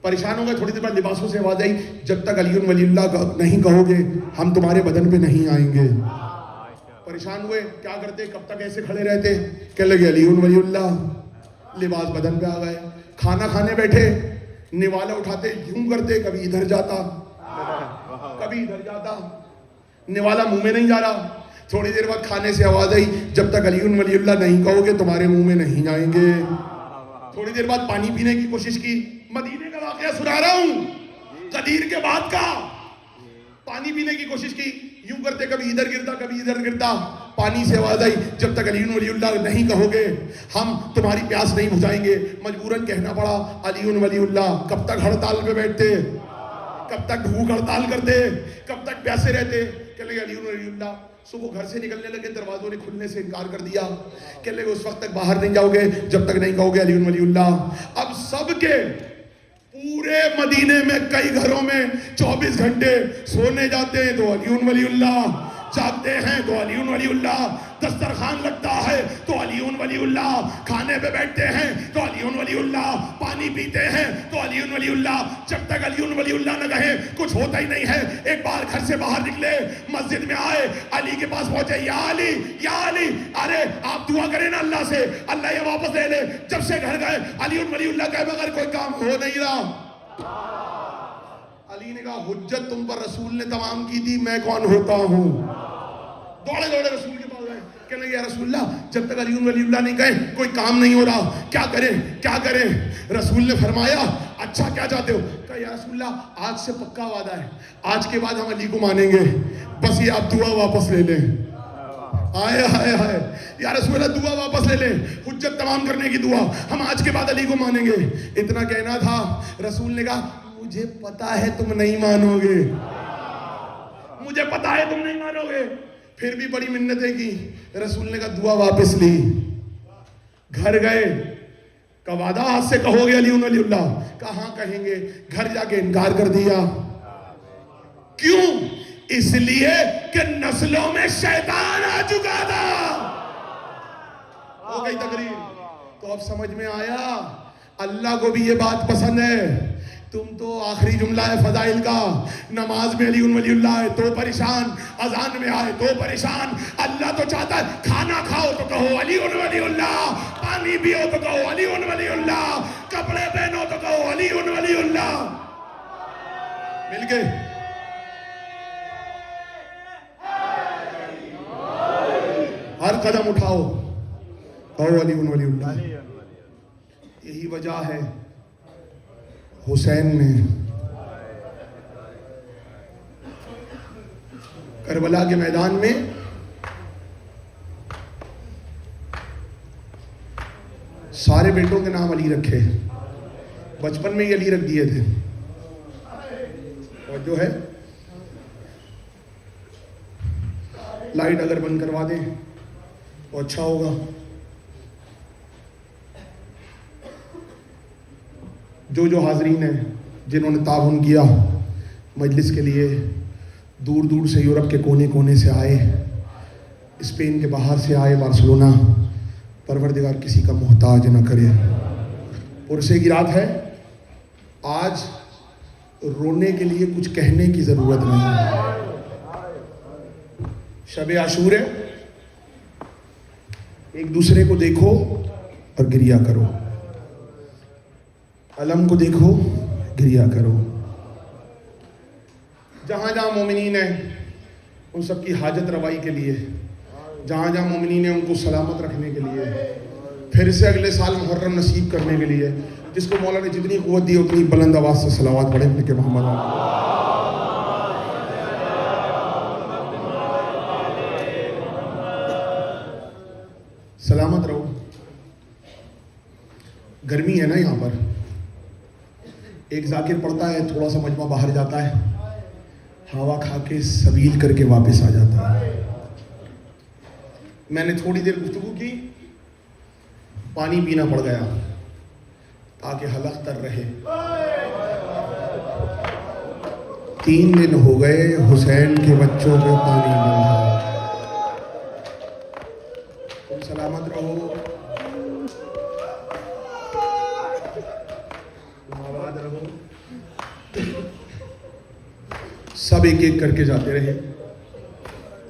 پریشان ہو گئے۔ تھوڑی دیر بعد لباسوں سے آواز آئی، جب تک علی ولی اللہ نہیں کہو گے ہم تمہارے بدن پہ نہیں آئیں گے۔ پریشان ہوئے، کیا کرتے، کب تک ایسے کھڑے رہتے؟ کہنے لگے علی ولی اللہ، لباس بدن پہ آ گئے۔ کھانا کھانے بیٹھے، نوالا اٹھاتے، یوں کرتے، کبھی ادھر جاتا کبھی ادھر جاتا، نوالا منہ میں نہیں جا رہا۔ تھوڑی دیر بعد کھانے سے آواز آئی، جب تک علی ولی اللہ نہیں کہو گے تمہارے منہ میں نہیں جائیں گے۔ تھوڑی دیر بعد پانی پینے کی کوشش کی، مدینے کا واقعہ سنا رہا ہوں، قدیر کے بعد کا، پانی پینے کی کوشش کی، یوں کرتے کبھی ادھر گرتا کبھی ادھر گرتا۔ پانی سے آواز آئی، جب تک علی ولی اللہ نہیں کہو گے ہم تمہاری پیاس نہیں بجھائیں گے۔ مجبوراً کہنا پڑا علی ولی اللہ۔ کب تک ہڑتال پہ بیٹھتے، کب تک بھوک ہڑتال کرتے، کب تک پیاسے رہتے؟ کہنے لگے علی ولی اللہ۔ صبح گھر سے نکلنے لگے، دروازوں نے کھلنے سے انکار کر دیا۔ کہنے لگے اس وقت تک باہر نہیں جاؤ گے جب تک نہیں کہو گے علی ولی اللہ۔ اب سب کے پورے مدینے میں کئی گھروں میں 24 گھنٹے سونے جاتے ہیں تو علی ولی اللہ، جاگتے ہیں تو علی ولی اللہ، دسترخوان لگتا ہے تو علی ولی اللہ، کھانے پہ بیٹھتے ہیں تو علی ولی اللہ، پانی پیتے ہیں تو علی ولی اللہ۔ جب تک علی ولی اللہ نہ کہیں کچھ ہوتا ہی نہیں ہے۔ ایک بار گھر سے باہر نکلے، مسجد میں آئے، علی کے پاس پہنچے، یا علی یا علی، ارے آپ دعا کریں نا اللہ سے، اللہ یہ واپس لے لے۔ جب سے گھر گئے علی ولی اللہ کے بغیر کوئی کام ہو نہیں رہا۔ علی نے کہا حجت تم پر رسول نے تمام کی تھی، میں کون ہوتا ہوں؟ دوڑے دوڑے رسول کے پاس گئے، کہنے لگے یا رسول اللہ جب تک علی ولی اللہ نہیں کہے کوئی کام نہیں ہو رہا، کیا کریں کیا کریں؟ رسول نے فرمایا اچھا کیا چاہتے ہو؟ کہا یا رسول اللہ آج سے پکا وعدہ ہے، آج کے بعد ہم علی کو مانیں گے، بس یہ آپ دعا واپس لے لیں۔ آئے ہائے ہائے، یا رسول اللہ دعا واپس لے لیں، حجت تمام کرنے کی دعا، ہم آج کے بعد علی کو مانیں گے۔ اتنا کہنا تھا، رسول نے کہا مجھے پتا ہے تم نہیں مانو گے، مجھے پتا ہے تم نہیں مانو گے۔ پھر بھی بڑی منتیں کی، رسول نے کہا دعا واپس لی، گھر گئے، کا وعدہ آج سے کہو گے علی ولی اللہ؟ کہاں کہیں گے، گھر جا کے انکار کر دیا۔ کیوں؟ اس لیے کہ نسلوں میں شیطان آ چکا تھا۔ ہو گئی تقریر؟ تو اب سمجھ میں آیا اللہ کو بھی یہ بات پسند ہے۔ تم تو آخری جملہ ہے فضائل کا، نماز میں علی ولی اللہ ہے تو پریشان، اذان میں آئے تو پریشان۔ اللہ تو چاہتا ہے کھانا کھاؤ تو کہو علی ولی اللہ، پانی پیو تو کہو علی ولی اللہ، کپڑے پہنو تو کہو علی ولی اللہ۔ مل گئے؟ ہر قدم اٹھاؤ کہو علی ولی اللہ۔ یہی وجہ ہے حسین نے کربلا کے میدان میں سارے بیٹوں کے نام علی رکھے، بچپن میں یہ علی رکھ دیے تھے. اور جو ہے لائٹ اگر بند کروا دیں تو اچھا ہوگا. جو حاضرین ہیں جنہوں نے تعاون کیا مجلس کے لیے، دور دور سے یورپ کے کونے کونے سے آئے، اسپین کے باہر سے آئے، بارسلونا، پروردگار کسی کا محتاج نہ کرے. پرسے کی رات ہے. آج رونے کے لیے کچھ کہنے کی ضرورت نہیں. شب عاشور ہے. ایک دوسرے کو دیکھو اور گریا کرو. علم کو دیکھو، گریا کرو. جہاں جہاں مومنین ہیں ان سب کی حاجت روائی کے لیے، جہاں جہاں مومنین ہیں ان کو سلامت رکھنے کے لیے، پھر سے اگلے سال محرم نصیب کرنے کے لیے، جس کو مولا نے جتنی قوت دی اتنی بلند آواز سے صلوات پڑھیں کہ محمد سلامت رہو. گرمی ہے نا یہاں پر. ایک ذاکر پڑھتا ہے، تھوڑا سا مجمع باہر جاتا ہے، ہوا کھا کے سبیل کر کے واپس آ جاتا ہے. میں نے تھوڑی دیر گفتگو کی، پانی پینا پڑ گیا تاکہ حلق تر رہے. 3 دن ہو گئے حسین کے بچوں کو پانی مل رہا. تم سلامت رہو، آباد رہو. سب ایک ایک کر کے جاتے رہے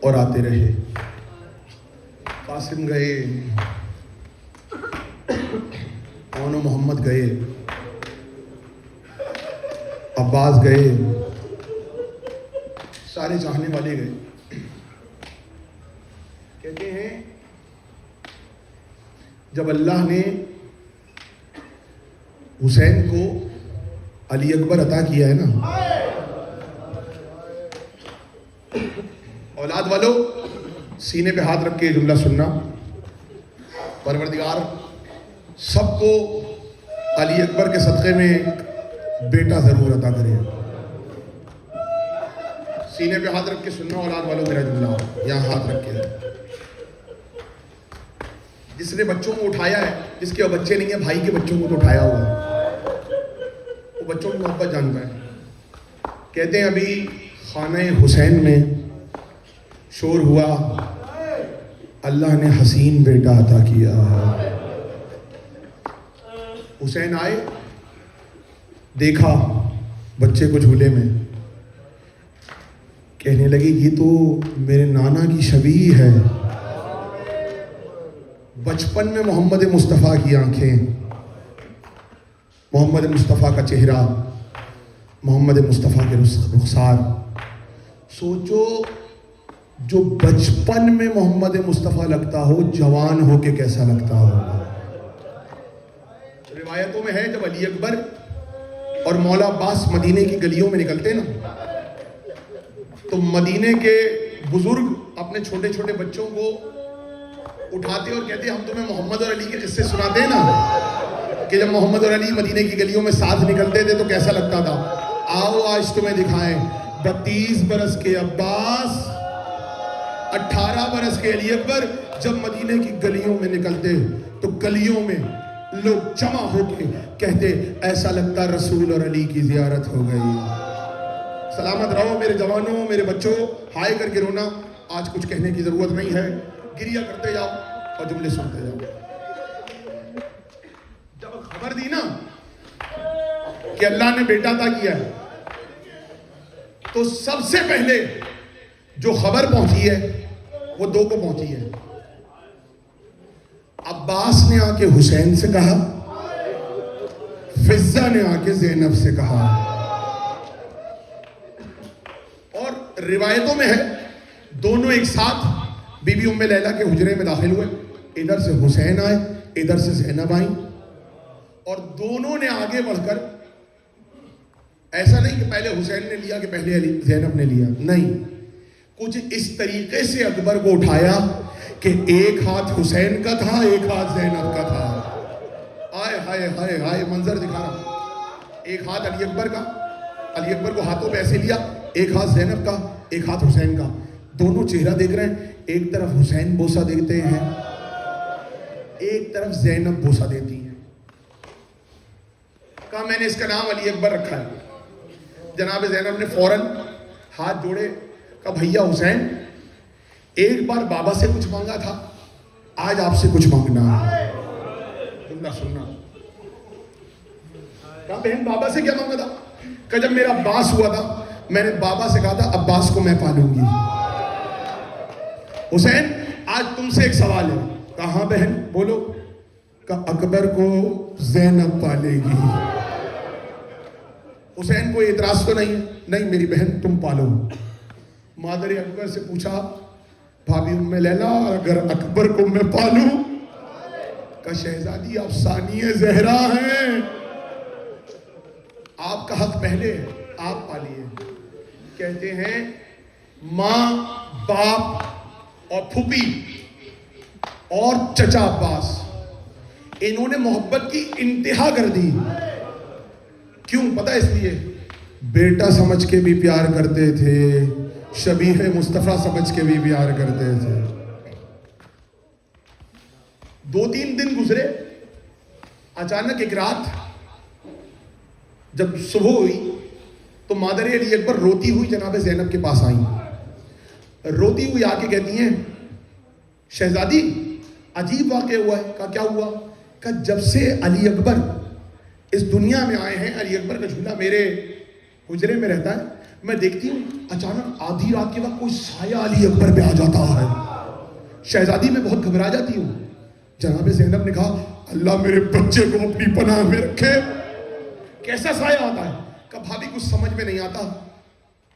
اور آتے رہے. قاسم گئے، اون و محمد گئے، عباس گئے، سارے چاہنے والے گئے. کہتے ہیں جب اللہ نے حسین کو علی اکبر عطا کیا ہے نا، اولاد والو سینے پہ ہاتھ رکھ کے جملہ سننا. پروردگار سب کو علی اکبر کے صدقے میں بیٹا ضرور عطا کرے. سینے پہ ہاتھ رکھ کے سننا اولاد والوں میرا جملہ. یہاں ہاتھ رکھ کے. جس نے بچوں کو اٹھایا ہے، جس کے بچے نہیں ہیں، بھائی کے بچوں کو تو اٹھایا ہوا ہے، وہ بچوں کی محبت جانتا ہے. کہتے ہیں ابھی خانہ حسین میں شور ہوا، اللہ نے حسین بیٹا عطا کیا. حسین آئے، دیکھا بچے کو جھولے میں، کہنے لگے یہ تو میرے نانا کی شبیہ ہے. بچپن میں محمد مصطفیٰ کی آنکھیں، محمد مصطفیٰ کا چہرہ، محمد مصطفیٰ کے رخسار. سوچو جو بچپن میں محمد مصطفیٰ لگتا ہو، جوان ہو کے کیسا لگتا ہو. روایتوں میں ہے جب علی اکبر اور مولا عباس مدینے کی گلیوں میں نکلتے نا، تو مدینے کے بزرگ اپنے چھوٹے چھوٹے بچوں کو اٹھاتے اور کہتے ہم تمہیں محمد اور علی کے قصے سناتے ہیں نا، کہ جب محمد اور علی مدینے کی گلیوں میں ساتھ نکلتے تھے تو کیسا لگتا تھا. آؤ آج تمہیں دکھائیں 32 برس کے عباس، 18 برس کے علی اکبر جب مدینے کی گلیوں میں نکلتے تو گلیوں میں لوگ جمع ہو کے کہتے ایسا لگتا رسول اور علی کی زیارت ہو گئی. سلامت رہو میرے جوانوں، میرے بچوں. ہائے کر کے رونا آج کچھ کہنے کی ضرورت نہیں ہے. گریا کرتے جاؤ اور جملے سنتے جاؤ. جب خبر دی نا کہ اللہ نے بیٹا عطا کیا ہے، تو سب سے پہلے جو خبر پہنچی ہے وہ 2 کو پہنچی ہے. عباس نے آ کے حسین سے کہا، فضہ نے آ کے زینب سے کہا. اور روایتوں میں ہے دونوں ایک ساتھ بی بی ام لیلہ کے حجرے میں داخل ہوئے. ادھر سے حسین آئے، ادھر سے زینب آئیں، اور دونوں نے آگے بڑھ کر، ایسا نہیں کہ پہلے حسین نے لیا کہ پہلے زینب نے لیا، نہیں، کچھ اس طریقے سے اکبر کو اٹھایا کہ ایک ہاتھ حسین کا تھا، ایک ہاتھ زینب کا تھا. آئے ہائے ہائے ہائے، منظر دکھا رہا. ایک ہاتھ علی اکبر کا، علی اکبر کو ہاتھوں پہ ایسے لیا، ایک ہاتھ زینب کا، ایک ہاتھ حسین کا، دونوں چہرہ دیکھ رہے ہیں، ایک طرف حسین بوسہ دیتے ہیں، ایک طرف زینب بوسہ دیتی ہیں. کہا میں نے اس کا نام علی اکبر رکھا ہے. جناب زینب نے فوراً ہاتھ جوڑے، کہا بھیا حسین ایک بار بابا سے کچھ مانگا تھا، آج آپ سے کچھ مانگنا ہے. سننا. کہا بہن بابا سے کیا مانگا تھا؟ کہ جب میرا عباس ہوا تھا میں نے بابا سے کہا تھا عباس کو میں پالوں گی. حسین آج تم سے ایک سوال ہے. کہا ہاں بہن بولو. کہ اکبر کو زینب پالے گی. حسین کو اعتراض تو نہیں ہے؟ نہیں میری بہن تم پالو. مادر اکبر سے پوچھا بھابی ام لیلا اگر اکبر کو میں پالوں؟ کہ شہزادی آپ ثانی زہرا ہیں، آپ کا حق پہلے ہے، آپ پالیے. کہتے ہیں ماں باپ اور پھوپھی اور چچا عباس انہوں نے محبت کی انتہا کر دی. کیوں پتہ؟ اس لیے بیٹا سمجھ کے بھی پیار کرتے تھے، شبیہ مصطفیٰ سمجھ کے بھی پیار کرتے تھے. 2-3 دن گزرے، اچانک ایک رات جب صبح ہوئی تو مادر علی اکبر روتی ہوئی جناب زینب کے پاس آئیں. روتی ہوئی آ کے کہتی ہیں شہزادی عجیب واقعہ ہوا ہے. کہا کیا ہوا؟ کہ جب سے علی اکبر اس دنیا میں آئے ہیں، علی اکبر کا جھولا میرے حجرے میں رہتا ہے، میں دیکھتی ہوں اچانک آدھی رات کے وقت کوئی سایہ علی اکبر پہ آ جاتا ہے. شہزادی میں بہت گھبرا جاتی ہوں. جناب زینب نے کہا اللہ میرے بچے کو اپنی پناہ میں رکھے. کیسا سایہ آتا ہے؟ کہ بھابھی کچھ سمجھ میں نہیں آتا،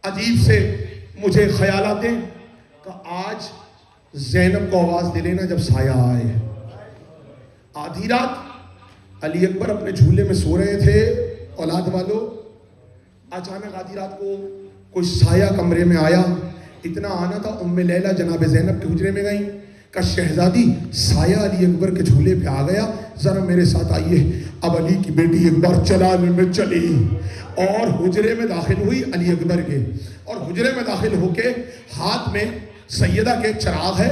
عجیب سے مجھے خیالات ہیں. کہ آج زینب کو آواز دے لینا جب سایہ آئے. آدھی رات علی اکبر اپنے جھولے میں سو رہے تھے اولاد والوں. اچانک آدھی رات کو کوئی سایہ کمرے میں آیا. اتنا آنا تھا ام لیلا جناب زینب کے حجرے میں گئیں. کہ شہزادی سایہ علی اکبر کے جھولے پہ آ گیا، ذرا میرے ساتھ آئیے. اب علی کی بیٹی ایک بار چلانے میں چلی اور حجرے میں داخل ہوئی علی اکبر کے. اور حجرے میں داخل ہو کے ہاتھ میں سیدہ کے چراغ ہے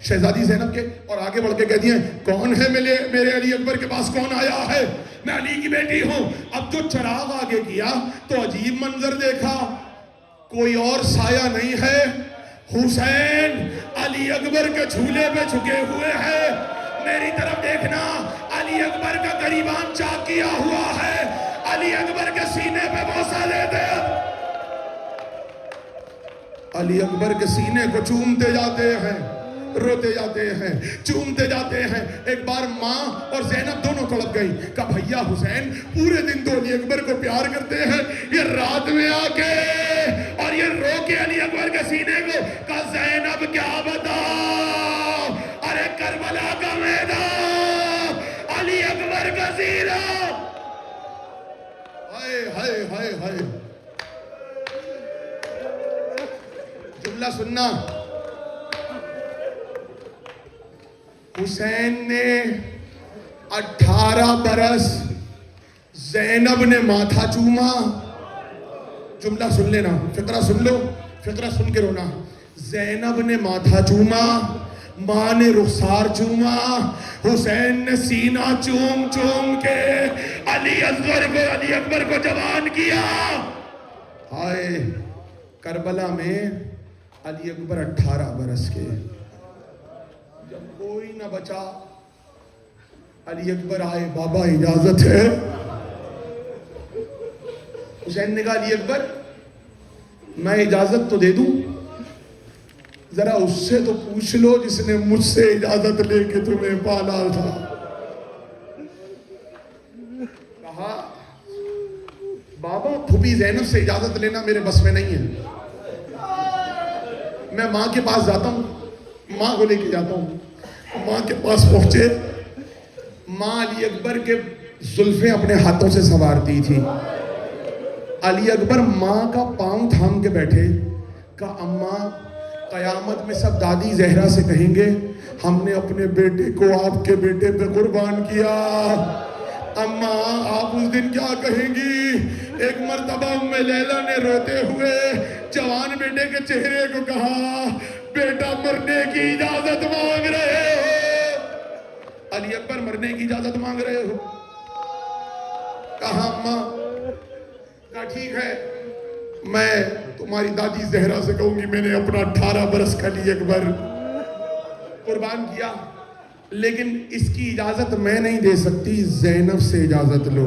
شہزادی زینب کے، اور آگے بڑھ کے کہتی ہیں کون ہے میرے علی اکبر کے پاس کون آیا ہے؟ میں علی کی بیٹی ہوں. اب جو چراغ آگے کیا تو عجیب منظر دیکھا، کوئی اور سایہ نہیں ہے، حسین علی اکبر کے جھولے پہ جھکے ہوئے ہیں. میری طرف دیکھنا، علی اکبر کا گریبان چاک کیا ہوا ہے، علی اکبر کے سینے پہ بوسہ لیتے ہیں، علی اکبر کے سینے کو چومتے جاتے ہیں، روتے جاتے ہیں، چومتے جاتے ہیں. ایک بار ماں اور زینب دونوں تڑپ گئی. کہا بھیا حسین پورے دن تو علی اکبر کو پیار کرتے ہیں، یہ رات میں آ کے اور یہ رو کے علی اکبر کے سینے کو. کہا زینب کیا بتا، ارے کربلا کا میدان، علی اکبر کا زیرہ. ہائے ہائے ہائے ہائے. جملہ سننا. حسین نے 18 برس زینب نے ماتھا چوما. جملہ سن لینا، فقرہ سن لو، فقرہ سن کے رونا. زینب نے ماتھا چوما، ماں نے رخسار چوما، حسین نے سینہ چوم چوم کے علی اکبر کو جوان کیا. ہائے کربلا میں علی اکبر 18 برس کے. جب کوئی نہ بچا علی اکبر آئے، بابا اجازت ہے؟ حسین نے کہا علی اکبر میں اجازت تو دے دوں، ذرا اس سے تو پوچھ لو جس نے مجھ سے اجازت لے کے تمہیں پالا تھا. کہا بابا پھوپھی زینب سے اجازت لینا میرے بس میں نہیں ہے. میں ماں کے پاس جاتا ہوں، ماں کو لے کے جاتا ہوں. ماں کے پاس پہنچے، ماں علی اکبر کے زلفیں اپنے ہاتھوں سے سنوارتی تھی. علی اکبر ماں کا پاؤں تھام کے بیٹھے. کہا اماں قیامت میں سب دادی زہرا سے کہیں گے ہم نے اپنے بیٹے کو آپ کے بیٹے پہ قربان کیا. اماں آپ اس دن کیا کہیں گی؟ ایک مرتبہ ام لیلہ نے روتے ہوئے جوان بیٹے کے چہرے کو کہا بیٹا مرنے کی اجازت مانگ رہے ہو؟ علی اکبر مرنے کی اجازت مانگ رہے ہو؟ کہا اماں، کہا ٹھیک ہے میں تمہاری دادی زہرا سے کہوں گی میں نے اپنا 18 برس کا علی اکبر قربان کیا، لیکن اس کی اجازت میں نہیں دے سکتی، زینب سے اجازت لو،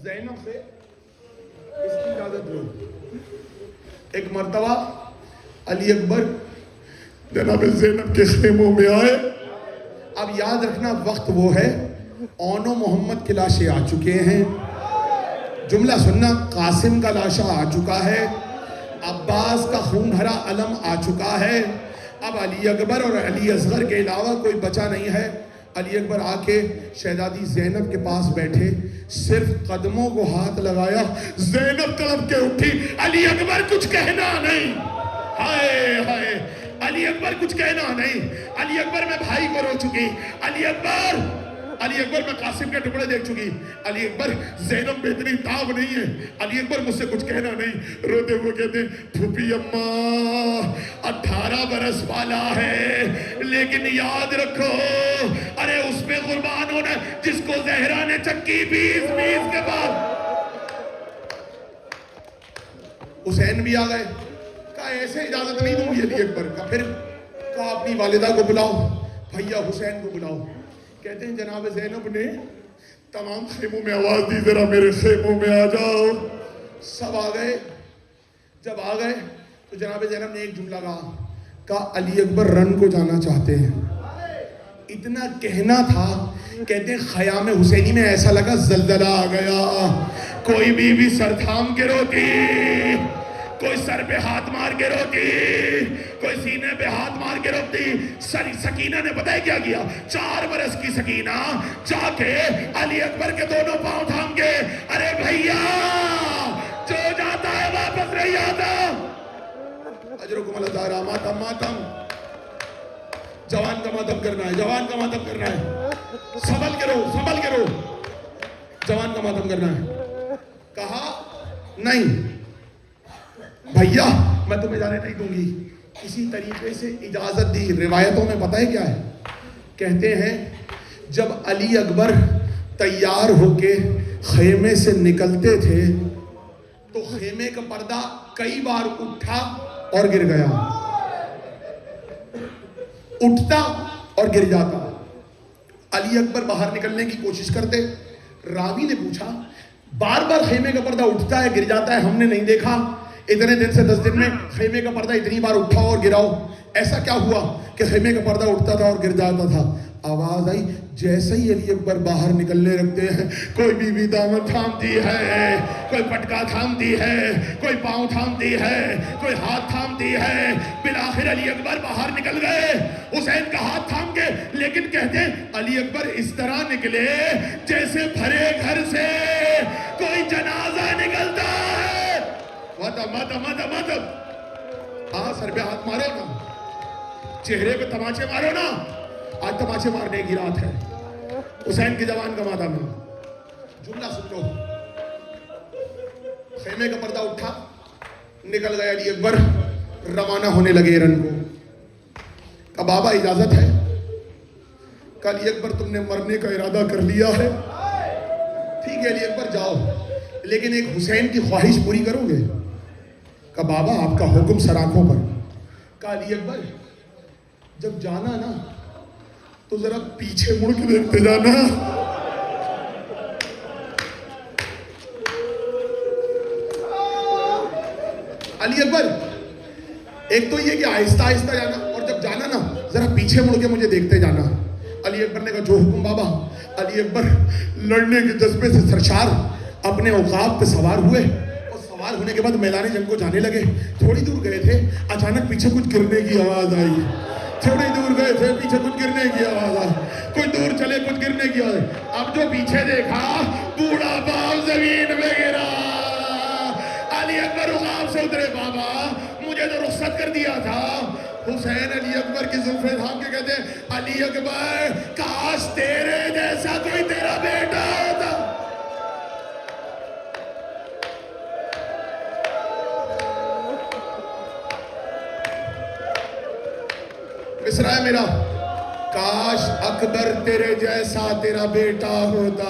زینب سے اس کی اجازت لو۔ ایک مرتبہ علی اکبر جناب زینب کے خیموں میں آئے۔ اب یاد رکھنا وقت وہ ہے اون و محمد کی لاشیں آ چکے ہیں، جملہ سننا، قاسم کا لاشا آ چکا ہے، عباس کا خون بھرا علم آ چکا ہے، اب علی اکبر اور علی اصغر کے علاوہ کوئی بچا نہیں ہے۔ علی اکبر آ کے شہزادی زینب کے پاس بیٹھے، صرف قدموں کو ہاتھ لگایا، زینب تڑپ کے اٹھی، علی اکبر کچھ کہنا نہیں، ہائے ہائے، علی اکبر کچھ کہنا نہیں، علی اکبر میں بھائی کو رو چکی، علی اکبر میں قاسم کے ٹکڑے دیکھ چکی، علی اکبر زینب میں اتنی تاب نہیں ہے، علی اکبر مجھ سے کچھ کہنا نہیں، روتے ہوئے کہتے پھوپھی اماں 18 برس والا ہے، لیکن یاد رکھو ارے اس پہ قربان ہونا جس کو زہرا نے چکی 20 کے بعد۔ حسین بھی آ گئے، کہا ایسے اجازت نہیں دوں گی علی اکبر کا، پھر کہا اپنی والدہ کو بلاؤ، بھیا حسین کو بلاؤ۔ کہتے ہیں جناب زینب نے تمام خیموں میں آواز دی ذرا میرے خیموں میں آ جاؤ، سب آ گئے۔ جب آ گئے تو جناب زینب نے ایک جملہ کہا علی اکبر رن کو جانا چاہتے ہیں، اتنا کہنا تھا، کہتے ہیں خیام حسینی میں ایسا لگا زلزلہ آ گیا، کوئی بیوی سر تھام کے روتی، کوئی سر پہ ہاتھ مار کے روتی، کوئی سینے پہ ہاتھ مار کے روتی۔ سکینہ نے پتہ ہے کیا کیا؟ 4 برس کی سکینہ جا کے علی اکبر کے دونوں پاؤں تھام کے، ارے بھیا جو جاتا ہے واپس نہیں آتا، اجرکم اللہ تعالی ماتم ماتم، جوان کا ماتم کرنا ہے، جوان کا ماتم کرنا ہے، سنبھل کے رو، جوان کا ماتم کرنا ہے۔ کہا نہیں بھیا میں تمہیں جانے نہیں دوں گی، اسی طریقے سے اجازت دی۔ روایتوں میں پتہ ہے کیا ہے؟ کہتے ہیں جب علی اکبر تیار ہو کے خیمے سے نکلتے تھے تو خیمے کا پردہ کئی بار اٹھا اور گر گیا، اٹھتا اور گر جاتا۔ علی اکبر باہر نکلنے کی کوشش کرتے، راوی نے پوچھا بار بار خیمے کا پردہ اٹھتا ہے گر جاتا ہے، ہم نے نہیں دیکھا، اتنے دن سے 10 دن میں خیمے کا پردہ اتنی بار اٹھا اور گراؤ، ایسا کیا ہوا کہ خیمے کا پردہ اٹھتا تھا اور گر جاتا تھا؟ آواز آئی جیسے ہی علی اکبر باہر نکلنے لگتے ہیں، کوئی بیوی دامن تھامتی ہے، کوئی پٹکا تھامتی ہے، کوئی پاؤں تھامتی ہے، کوئی ہاتھ تھامتی ہے۔ بالآخر علی اکبر باہر نکل گئے، حسین کا ہاتھ تھام کے، لیکن کہتے ہیں علی اکبر اس طرح نکلے جیسے بھرے گھر سے کوئی جنازہ نکلتا ہے۔ ماتم ہاں سر پہ ہاتھ مارو نا، چہرے پہ تماچے مارو نا، آج تماچے مارنے کی رات ہے، حسین کی جوان کا ماتم ہے۔ جملہ سن لو، خیمے کا پردہ اٹھا، نکل گئے علی اکبر، روانہ ہونے لگے رن کو۔ کہا بابا اجازت ہے؟ کہا علی اکبر تم نے مرنے کا ارادہ کر لیا ہے، ٹھیک ہے علی اکبر جاؤ، لیکن ایک حسین کی خواہش پوری کرو گے؟ کہا بابا آپ کا حکم سر آنکھوں پر۔ کہا علی اکبر جب جانا نا تو ذرا پیچھے مڑ کے دیکھتے جانا۔ علی اکبر ایک تو یہ کہ آہستہ آہستہ جانا، اور جب جانا نا ذرا پیچھے مڑ کے مجھے دیکھتے جانا۔ علی اکبر نے کہا جو حکم بابا۔ علی اکبر لڑنے کے جذبے سے سرشار اپنے عقاب پہ سوار ہوئے، اور سوار ہونے کے بعد میدان جنگ کو جانے لگے۔ تھوڑی دور گئے تھے، اچانک پیچھے کچھ گرنے کی آواز آئی، تھوڑی دور گئے تھے، پیچھے کچھ گرنے کی آواز آئی، کچھ دور چلے کچھ گرنے کی آواز آئی۔ اب جو پیچھے دیکھا بوڑھا باپ زمین میں گرا۔ علی اکبر عقاب سے اترے، بابا مجھے تو رخصت کر دیا تھا۔ حسین علی اکبر کی زلفیں تھام کے کہتے ہیں علی اکبر کہا کاش تیرے جیسا کوئی تیرا بیٹا ہوتا. مصرع ہے میرا, کاش اکبر تیرے جیسا تیرا بیٹا ہوتا.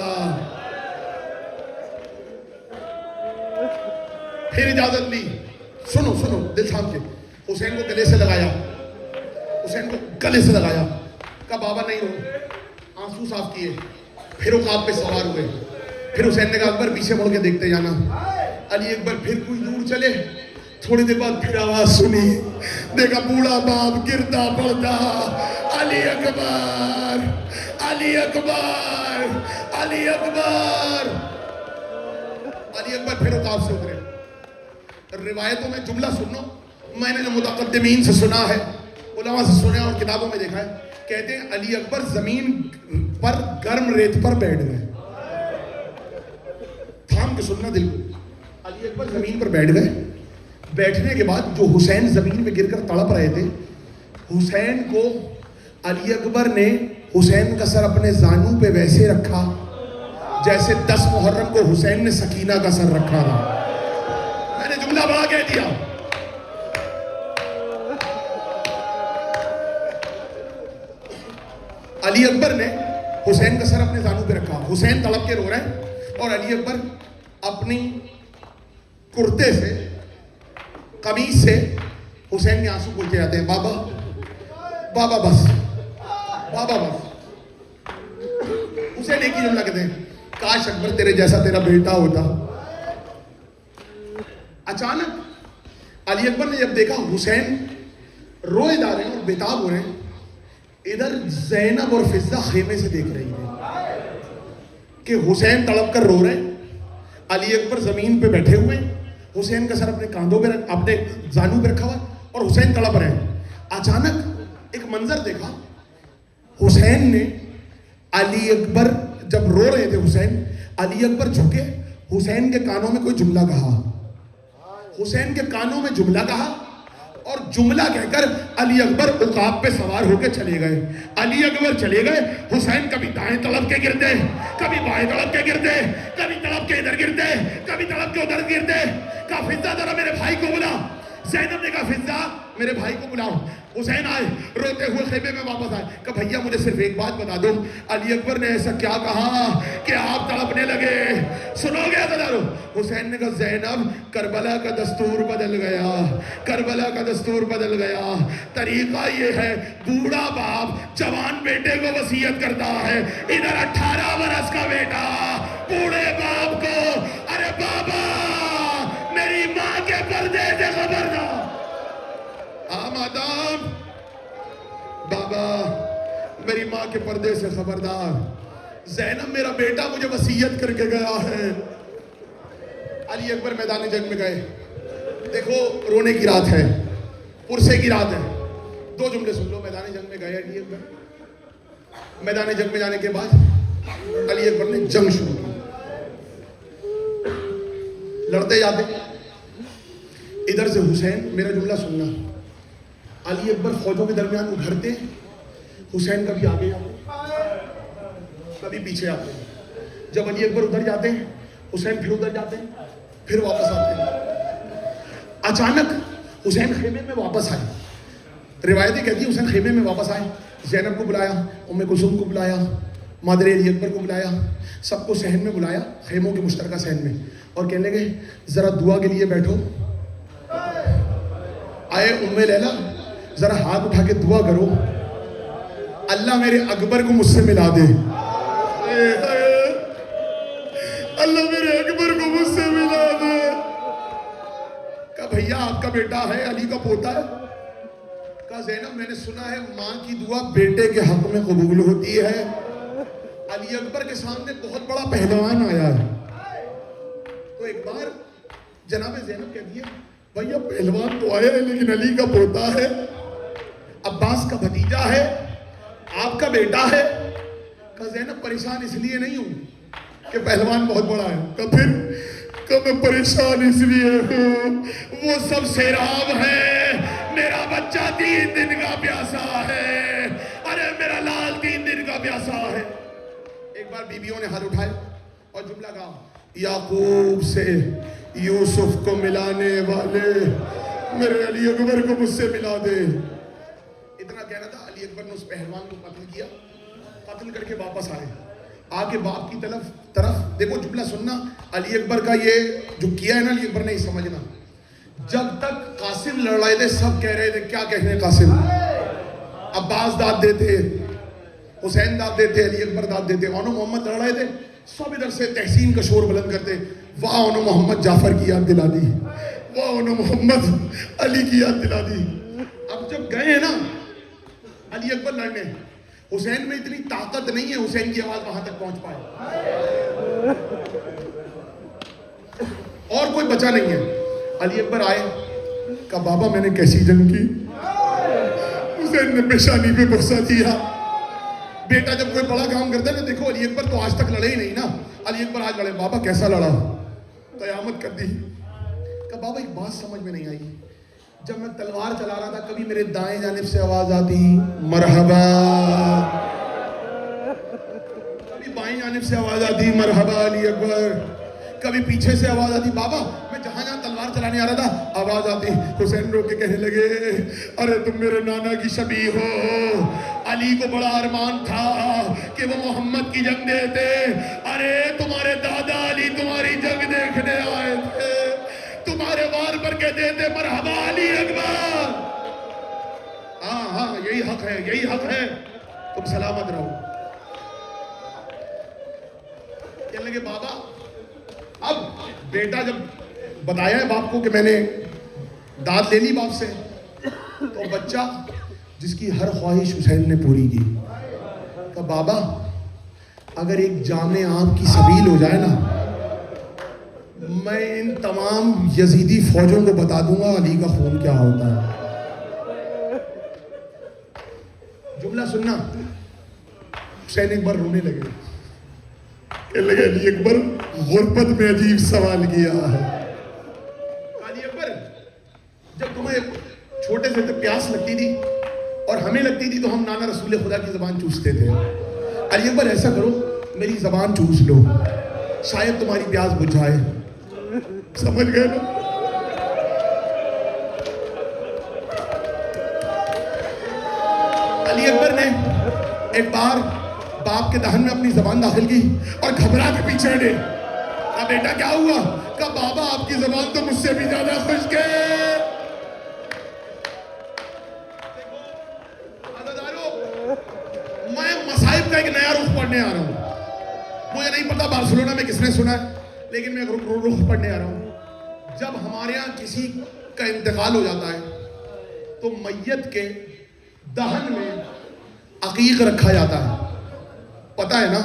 پھر اجازت لی, سنو سنو دل تھام کے. حسین کو گلے سے لگایا, حسین کو گلے سے لگایا, کہا بابا نہیں ہو, آنسو صاف کیے. پھر عقاب پہ سوار ہوئے. پھر حسین نے کہا اکبر پیچھے مڑ کے دیکھتے جانا. علی اکبر پھر کچھ دور چلے, تھوڑی دیر بعد پھر آواز سنی, دیکھا بوڑھا باپ گرتا پڑتا, علی اکبر علی اکبر علی اکبر. علی اکبر پھر عقاب سے اترے. روایتوں میں جملہ سنو, میں نے جو متقدمین سے سنا ہے, علماء سے سنا اور کتابوں میں دیکھا ہے, کہتے ہیں علی اکبر زمین پر گرم ریت پر بیٹھ گئے. تھام کے سننا دل کو. علی اکبر زمین پر بیٹھ گئے. بیٹھنے کے بعد جو حسین زمین پہ گر کر تڑپ رہے تھے, حسین کو علی اکبر نے حسین کا سر اپنے زانوں پہ ویسے رکھا جیسے 10 محرم کو حسین نے سکینہ کا سر رکھا تھا. میں نے جملہ بڑا کہہ دیا. علی اکبر نے حسین کا سر اپنے زانوں پہ رکھا, حسین تڑپ کے رو رہے ہیں, اور علی اکبر اپنی کرتے سے, قمیص سے حسین کے آنسو پوچھتے جاتے ہیں, بابا بابا بس, بابا بس. حسین ایک ہی جملہ کہتے ہیں, کاش اکبر تیرے جیسا تیرا بیٹا ہوتا. اچانک علی اکبر نے جب دیکھا حسین روئے جا رہے ہیں اور بےتاب ہو رہے ہیں, ادھر زینب اور فضہ خیمے سے دیکھ رہی تھی کہ حسین تڑپ کر رو رہے ہیں, علی اکبر زمین پہ بیٹھے ہوئے ہیں, حسین کا سر اپنے کاندھوں پہ اپنے زانوں پہ رکھا ہوا اور حسین تڑپ رہے ہیں. اچانک ایک منظر دیکھا, حسین نے علی اکبر جب رو رہے تھے, حسین علی اکبر جھکے, حسین کے کانوں میں کوئی جملہ کہا, حسین کے کانوں میں جملہ کہا, اور جملہ کہہ کر علی اکبر عقاب پہ سوار ہو کے چلے گئے. علی اکبر چلے گئے, حسین کبھی دائیں طرف کے گرتے, کبھی بائیں طرف کے گرتے, کبھی طرف کے ادھر گرتے, کبھی طرف کے ادھر گرتے. کہا فضہ ذرا میرے بھائی کو بلا. زینب نے کہا فضہ میرے بھائی کو بلاؤ. حسین آئے, روتے ہوئے خیمے میں واپس آئے. کہا بھیا مجھے صرف ایک بات بتا دو, علی اکبر نے ایسا کیا کہا کہ آپ تڑپنے لگے؟ سنو گے ازدارو. حسین نے کہا زینب کربلا کا دستور بدل گیا, کربلا کا دستور بدل گیا. طریقہ یہ ہے, بوڑھا باپ جوان بیٹے کو وصیت کرتا ہے, ادھر 18 برس کا بیٹا بوڑھے باپ کو, ارے بابا میری ماں کے پردے سے خبردار. آمادام بابا میری ماں کے پردے سے خبردار. زینب میرا بیٹا مجھے وصیت کر کے گیا ہے. علی اکبر میدان جنگ میں گئے. دیکھو رونے کی رات ہے, پرسے کی رات ہے. 2 جملے سن لو. میدان جنگ میں گئے علی اکبر. میدان جنگ میں جانے کے بعد علی اکبر نے جنگ شروع کی. لڑتے جاتے, ادھر سے حسین, میرا جملہ سننا, علی اکبر فوجوں کے درمیان ابھرتے, حسین کبھی آگے آتے کبھی پیچھے آتے. جب علی اکبر ادھر جاتے ہیں, حسین پھر ادھر جاتے ہیں, پھر واپس آتے ہیں. اچانک حسین خیمے میں واپس آئے. روایتیں کہتی ہیں حسین خیمے میں واپس آئے, زینب کو بلایا, ام کلثوم کو بلایا, مادر علی اکبر کو بلایا, سب کو صحن میں بلایا, خیموں کے مشترکہ صحن میں, اور کہنے لگے ذرا دعا کے لیے بیٹھو. آئے ام لیلا ذرا ہاتھ اٹھا کے دعا کرو, اللہ میرے اکبر کو مجھ سے ملا دے. اللہ میرے اکبر کو مجھ سے ملا دے. کہا بھیا آپ کا بیٹا ہے, علی کا پوتا ہے. کہا زینب میں نے سنا ہے ماں کی دعا بیٹے کے حق میں قبول ہوتی ہے. علی اکبر کے سامنے بہت بڑا پہلوان آیا ہے. تو ایک بار جناب زینب کہہ دیا بھیا پہلوان تو آیا ہے لیکن علی کا پوتا ہے, عباس کا بھتیجا ہے, آپ کا بیٹا ہے. کہا زینب پریشان اس لیے نہیں ہوں کہ پہلوان بہت بڑا ہے. کہا پھر, کہ میں پریشان اس لیے ہوں وہ سب سیراب ہے, میرا بچہ 3 دن کا پیاسا ہے, ارے میرا لال 3 دن کا پیاسا ایسا ہے. ایک بار بیویوں نے ہاتھ اٹھائے اور جملہ کہا, یعقوب سے یوسف کو ملانے والے میرے علی اکبر کو مجھ سے ملا دے. اتنا کہنا تھا, علی اکبر نے اس پہلوان کو قتل کیا, قتل کر کے واپس آئے, آگے باپ کی طرف دیکھو جملہ سننا. علی اکبر کا یہ جو کیا ہے نا, علی اکبر نہیں سمجھنا. جب تک قاسم لڑ رہے تھے سب کہہ رہے تھے کیا کہنے قاسم, عباس داد دیتے, حسین داد دیتے, علی اکبر داد دیتے. اونو محمد لڑ رہے تھے, سب ادھر سے تحسین کا شور بلند کرتے, واہ اونو محمد جعفر کی یاد دلا دی, واہ اونو محمد علی کی یاد دلا دی. اب جب گئے ہیں نا علی اکبر لڑنے, حسین میں اتنی طاقت نہیں ہے حسین کی آواز وہاں تک پہنچ پائے, اور کوئی بچا نہیں ہے. علی اکبر آئے, کہا بابا میں نے کیسی جنگ کی. حسین نے پیشانی پہ بوسہ دیا. بیٹا جب کوئی بڑا کام کرتا ہے نا, دیکھو علی اکبر تو آج تک لڑے ہی نہیں نا, علی اکبر آج لڑے, بابا کیسا لڑا, قیامت کر دی. کہا بابا ایک بات سمجھ میں نہیں آئی, جب میں تلوار چلا رہا تھا کبھی میرے دائیں جانب سے آواز آتی مرحبا, کبھی بائیں جانب سے آواز آتی مرحبا علی اکبر, کبھی پیچھے سے آواز آتی. بابا میں جہاں جہاں تلوار چلانے آ رہا تھا آواز آتی. حسین رو کے کہنے لگے, ارے تم میرے نانا کی شبیہ ہو. علی کو بڑا ارمان تھا کہ وہ محمد کی جنگ دیتے. ارے تمہارے دادا علی تمہاری جنگ دیکھنے آئے تھے, تمہارے وار پر کہتے تھے مرحبا علی اکبر. ہاں یہی حق ہے, یہی حق ہے, تم سلامت رہو. کہنے لگے بابا, اب بیٹا جب بتایا ہے باپ کو کہ میں نے داد لے لی باپ سے, تو بچہ جس کی ہر خواہش حسین نے پوری کی, کہ بابا اگر ایک جامع آپ کی سبیل ہو جائے نا, میں ان تمام یزیدی فوجوں کو بتا دوں گا علی کا خون کیا ہوتا ہے. جملہ سننا. حسین ایک بار رونے لگے, کہنے لگے علی اکبر غربت میں عجیب سوال کیا ہے. علی اکبر جب تمہیں چھوٹے سے پیاس لگتی تھی اور ہمیں لگتی تھی تو ہم نانا رسول خدا کی زبان چوستے تھے. علی اکبر ایسا کرو میری زبان چوس لو, شاید تمہاری پیاس بجھائے. سمجھ گئے نا. علی اکبر نے ایک بار باپ کے دہن میں اپنی زبان داخل کی اور گھبرا کے پیچھے ہٹے. کہا بیٹا کیا ہوا, کہا بابا آپ کی زبان تو مجھ سے بھی زیادہ خشک ہے. میں مصائب کا ایک نیا رخ پڑھنے آ رہا ہوں. مجھے نہیں پتا بارسلونا میں کس نے سنا ہے, لیکن میں رخ پڑھنے آ رہا ہوں. جب ہمارے ہاں کسی کا انتقال ہو جاتا ہے تو میت کے دہن میں عقیق رکھا جاتا ہے. پتا ہے نا,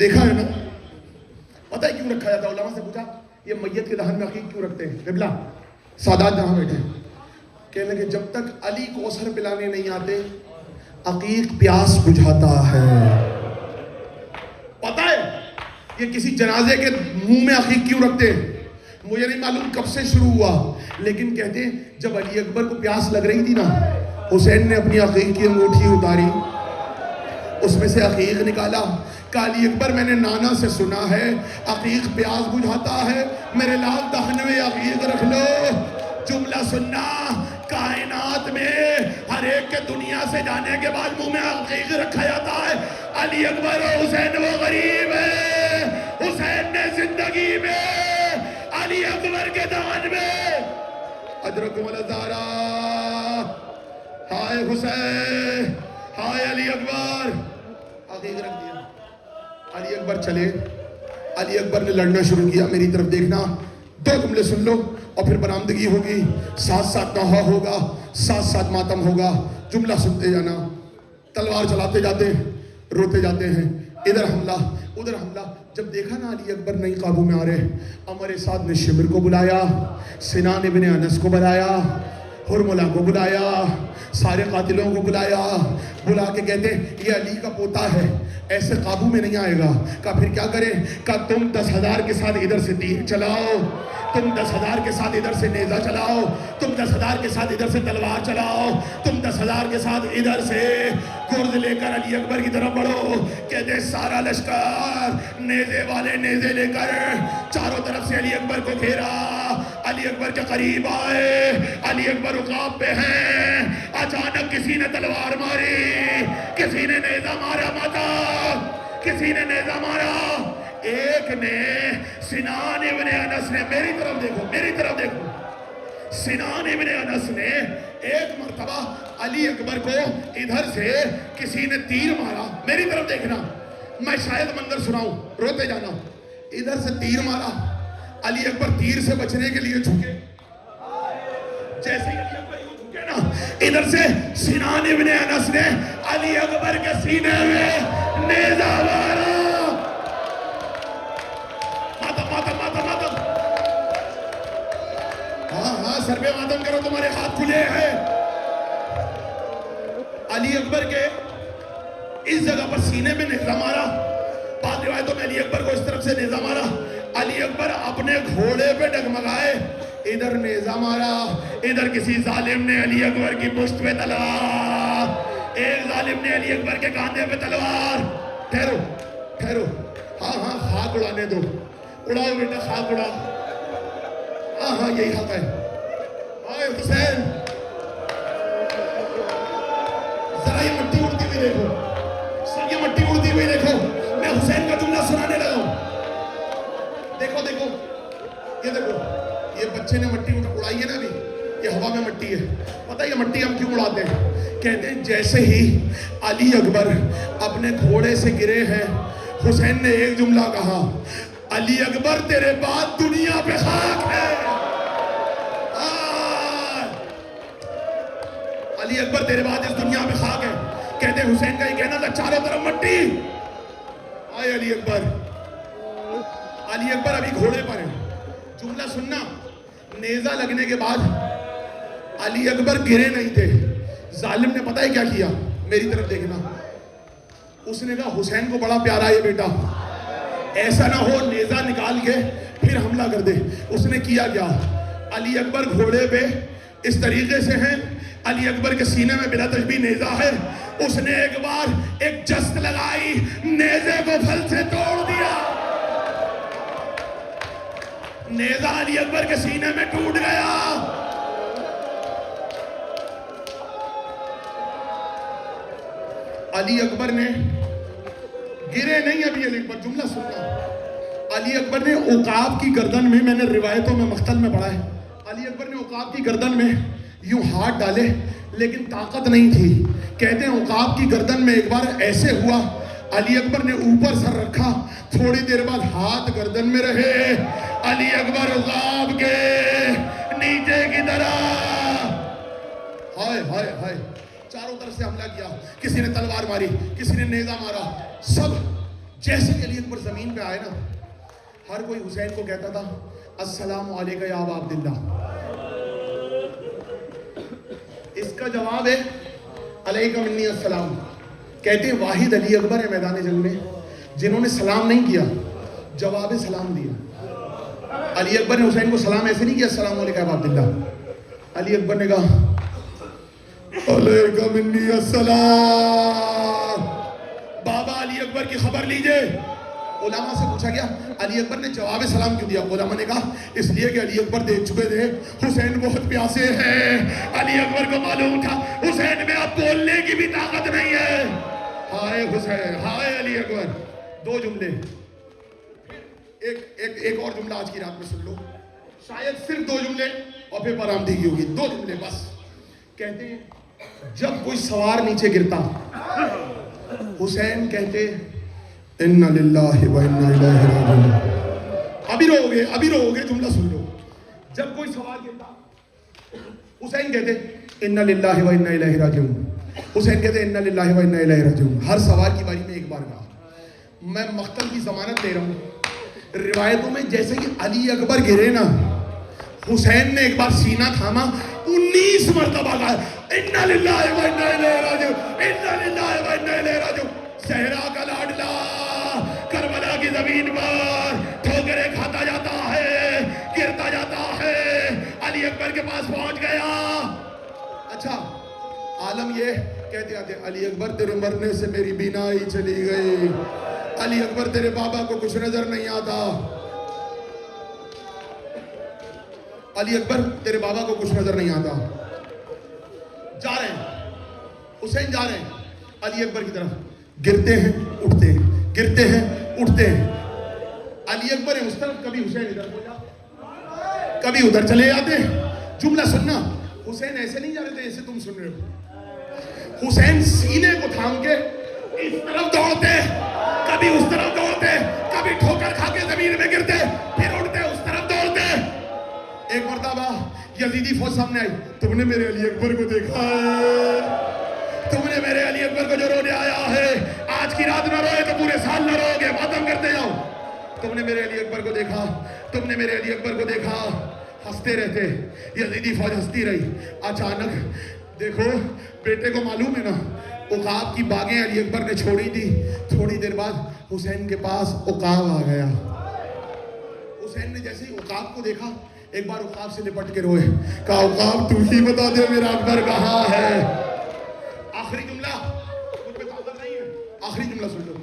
دیکھا ہے نا, پتا ہے کیوں رکھا جاتا ہے؟ علماء سے پوچھا یہ میت کے دہن میں عقیق کیوں رکھتے ہیں؟ قبلہ سادات جہاں بیٹھے کہنے لگے جب تک علی کوثر پلانے نہیں آتے عقیق پیاس بجھاتا ہے. پتا ہے یہ کسی جنازے کے منہ میں عقیق کیوں رکھتے ہیں؟ مجھے نہیں معلوم کب سے شروع ہوا, لیکن کہتے ہیں جب علی اکبر کو پیاس لگ رہی تھی نا, حسین نے اپنی عقیق کی انگوٹھی اتاری, اس میں سے عقیق نکالا. کہا علی اکبر میں نے نانا سے سنا ہے عقیق پیاس بجھاتا ہے, میرے لال دہن میں عقیق رکھ لو. جملہ سننا, کائنات میں ہر ایک کے دنیا سے جانے کے بعد منہ میں عقیق رکھا جاتا ہے. علی اکبر و حسین وہ غریب ہے, حسین نے زندگی میں علی اکبر کے دہن میں ادرکم الازارا, ہائے حسین, ہائے علی اکبر, عقیق رکھ دیا. علی اکبر چلے, علی اکبر نے لڑنا شروع کیا. میری طرف دیکھنا, دو جملے سن لو اور پھر برآمدگی ہوگی, ساتھ ساتھ نوحہ ہوگا, ساتھ ساتھ ماتم ہوگا. جملہ سنتے جانا. تلوار چلاتے جاتے روتے جاتے ہیں, ادھر حملہ ادھر حملہ. جب دیکھا نا علی اکبر نہیں قابو میں آ رہے, عمر سعد نے شمر کو بلایا, سنان ابن انس کو بلایا, ہرملہ کو بلایا, سارے قاتلوں کو بلایا. بلا کے کہتے ہیں یہ علی کا پوتا ہے, ایسے قابو میں نہیں آئے گا. کہا پھر کیا کریں؟ کہا تم 10,000 کے ساتھ ادھر سے تیر چلاؤ, تم 10,000 کے ساتھ ادھر سے نیزہ چلاؤ, تم 10,000 کے ساتھ ادھر سے تلوار چلاؤ, تم 10,000 کے ساتھ ادھر سے گرد لے کر علی اکبر کی طرف بڑھو. کہتے ہیں سارا لشکر نیزے والے نیزے لے کر چاروں طرف سے علی اکبر کو گھیرا. علی اکبر کے قریب آئے. علی اکبر عقاب پہ ہیں. اچانک کسی نے تلوار ماری, کسی نے نیزہ مارا ماتا, کسی نے نیزہ مارا. ایک نے سنان ابن انس نے, میری طرف دیکھو, میری طرف دیکھو, سنان ابن انس نے ایک مرتبہ علی اکبر کو ادھر سے کسی نے تیر مارا. میری طرف دیکھنا, میں شاید منظر سناؤں, روتے جانا. ادھر سے تیر مارا, علی اکبر تیر سے بچنے کے لیے جھکے. جیسے ہی علی اکبر یوں جھکے نا, ادھر سے سنان ابن انس نے علی اکبر کے سینے میں نیزہ مارا. سر پہ ماتم کرو, تمہارے ہاتھ کھلے ہیں. علی اکبر کے اس جگہ پر سینے میں نیزہ مارا. بعض روایتوں میں علی اکبر کو اس طرف سے نیزہ مارا. علی اکبر اپنے گھوڑے پہ ڈگمگائے, ادھر نیزہ مارا, ادھر کسی ظالم نے علی اکبر کی پشت پہ تلوار, ایک ظالم نے علی اکبر کے کاندھے پہ تلوار. ٹھہرو ٹھہرو, ہاں ہاں خاک اڑانے دو, اڑاؤ بیٹا خاک اڑاؤ. ہاں ہاں یہی حق ہے. حسین ذرا یہ مٹی اڑتی ہوئی دیکھو, سب یہ مٹی اڑتی ہوئی دیکھو. میں حسین کا جملہ سنانے لگا ہوں. دیکھو دیکھو, یہ دیکھو, یہ بچے نے مٹی اڑائی ہے نا ابھی, یہ ہوا میں مٹی ہے. پتہ یہ مٹی ہم کیوں اڑاتے ہیں؟ کہتے ہیں جیسے ہی علی اکبر اپنے گھوڑے سے گرے ہیں, حسین نے ایک جملہ کہا, علی اکبر تیرے بعد دنیا پہ خاک ہے. علی اکبر تیرے بعد اس دنیا میں خاک ہے. کہتے ہیں حسین کا یہ کہنا تھا, چاروں طرف مٹی. آئے علی اکبر, علی اکبر ابھی گھوڑے پر ہیں. جملہ سننا, نیزہ لگنے کے بعد علی اکبر گرے نہیں تھے. ظالم نے پتہ ہے کیا کیا, میری طرف دیکھنا. اس نے کہا حسین کو بڑا پیارا ہے بیٹا, ایسا نہ ہو نیزہ نکال کے پھر حملہ کر دے. اس نے کیا کیا, علی اکبر گھوڑے پہ اس طریقے سے ہیں, علی اکبر کے سینے میں بلا تشبیہ نیزہ ہے. اس نے ایک بار ایک جست لگائی, نیزے کو پھل سے توڑ دیا. نیزہ علی اکبر کے سینے میں ٹوٹ گیا. علی اکبر نے گرے نہیں ابھی. علی اکبر, جملہ سننا, علی اکبر نے عقاب کی گردن میں نے روایتوں میں مختل میں پڑھا ہے, علی اکبر نے عقاب کی گردن میں یوں ہاتھ ڈالے لیکن طاقت نہیں تھی. کہتے ہیں عقاب کی گردن میں ایک بار ایسے ہوا, علی اکبر نے اوپر سر رکھا, تھوڑی دیر بعد ہاتھ گردن میں رہے. علی اکبر عقاب کے نیچے کی طرح, ہائے ہائے ہائے, چاروں طرف سے حملہ کیا. کسی نے تلوار ماری, کسی نے نیزہ مارا. سب جیسے علی اکبر زمین پہ آئے نا, ہر کوئی حسین کو کہتا تھا السلام علیکم یا ابا عبداللہ. اس کا جواب ہے علیکم انی السلام. کہتے ہیں واحد علی اکبر ہے میدان جنگ میں جنہوں نے سلام نہیں کیا, جواب سلام دیا. علی اکبر نے حسین کو سلام ایسے نہیں کیا السلام علیکم ابا عبداللہ. علی اکبر نے کہا علیکم انی السلام. بابا علی اکبر کی خبر لیجئے. علماء سے پوچھا گیا علی اکبر نے جواب سلام کیوں دیا؟ علماء نے کہا اس لیے کہ علی اکبر دیکھ چکے تھے حسین بہت پیاسے ہیں. علی اکبر کو معلوم تھا حسین میں اب بولنے کی بھی طاقت نہیں ہے. ہائے حسین, ہائے علی اکبر. دو جملے, ایک اور جملہ آج کی رات میں سن لو, شاید صرف دو جملے اور پھر برآمدگی ہوگی. دو جملے بس. کہتے ہیں جب کوئی سوار نیچے گرتا حسین کہتے اِنَّ لِلَّهِ وَإِنَّا إِلَيْهِ رَاجِعُونَ. ابھی رو گے, جملہ سن لو. جب کوئی سوار گرتا حسین کہتے اِنَّ لِلَّهِ وَإِنَّا إِلَيْهِ رَاجِعُونَ. حسین کہتے اِنَّ لِلَّهِ وَإِنَّا إِلَيْهِ رَاجِعُونَ. ہر سوار کی باری میں ایک بار کہا. میں مقتل کی ضمانت دے رہا ہوں. روایتوں میں جیسے ہی علی اکبر گرے نا, حسین نے ایک بار سینہ تھاما, 19 مرتبہ کہا اِنَّ لِلَّهِ وَإِنَّا إِلَيْهِ رَاجِعُونَ, اِنَّ لِلَّهِ وَإِنَّا إِلَيْهِ رَاجِعُونَ. صحرا کا لاڈلا کربلا کی زمین پر ٹھوکریں کھاتا جاتا ہے, گرتا جاتا ہے. علی اکبر کے پاس پہنچ گیا. اچھا عالم یہ کہتے کہتے آتے علی اکبر تیرے مرنے سے میری بینائی چلی گئی، علی اکبر تیرے بابا کو کچھ نظر نہیں آتا، علی اکبر تیرے بابا کو کچھ نظر نہیں آتا. جا رہے ہیں حسین، جا رہے ہیں علی اکبر کی طرف، گرتے ہیں اٹھتے ہیں، گرتے ہیں اٹھتے ہیں. علی اکبر اس طرف، کبھی حسین ادھر ہو جا، کبھی ادھر چلے جاتے ہیں. جملہ سننا، حسین ایسے نہیں جا رہے تھے جیسے تم سن رہے ہو. حسین سینے کو تھام کے اس طرف دوڑتے، کبھی اس طرف دوڑتے، کبھی ٹھوکر کھا کے زمین میں گرتے، پھر اٹھتے اس طرف دوڑتے. ایک مرتبہ یزیدی فوج سامنے آئی، تم نے میرے علی اکبر کو دیکھا ہے؟ تم نے میرے علی اکبر کو جو رونے آیا ہے، آج کی رات نہ روئے تو پورے سال نہ روؤ گے، ماتم کرتے جاؤ. تم نے میرے علی اکبر کو دیکھا، تم نے میرے علی اکبر کو دیکھا. ہنستے رہتے، یزیدی فوج ہنستی رہی. اچانک دیکھو بیٹے کو معلوم ہے نا عقاب کی باغیں علی اکبر نے چھوڑی تھی. تھوڑی دیر بعد حسین کے پاس عقاب آ گیا. حسین نے جیسے ہی عقاب کو دیکھا، ایک بار عقاب سے لپٹ کے روئے، کہا عقاب تو ہی بتا دے میرا اکبر کہاں ہے. آخری جملہ مجھ پہ طاقت نہیں ہے، آخری جملہ سن لو.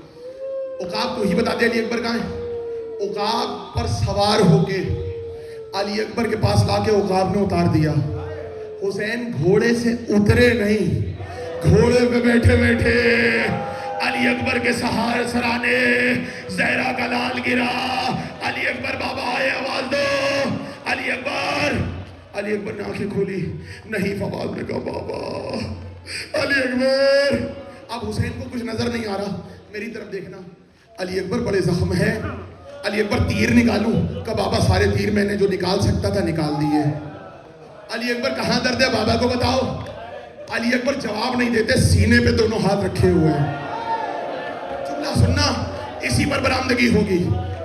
عقاب تو ہی بتا دے علی اکبر کہاں ہے. عقاب پر سوار ہو کے علی اکبر کے پاس لا کے عقاب نے اتار دیا. حسین گھوڑے سے اترے نہیں، گھوڑے پہ بیٹھے بیٹھے علی اکبر کے سرانے زہرا کا لال گرا. علی اکبر بابا آئے، آواز دو، علی اکبر. علی اکبر نے آنکھیں کھولی، نہیں فواد نے کہا بابا. علی اکبر. اب حسین کو کچھ نظر نہیں آ رہا، میری طرف دیکھنا. علی اکبر بڑے زخم ہے. علی اکبر تیر نکالوں؟ کہ بابا سارے تیر میں نے جو نکال سکتا تھا نکال دیے. علی اکبر کہاں درد ہے بابا کو بتاؤ. علی اکبر جواب نہیں دیتے، سینے پہ دونوں ہاتھ رکھے ہوئے ہیں. جملہ سننا، اسی پر برآمدگی ہوگی.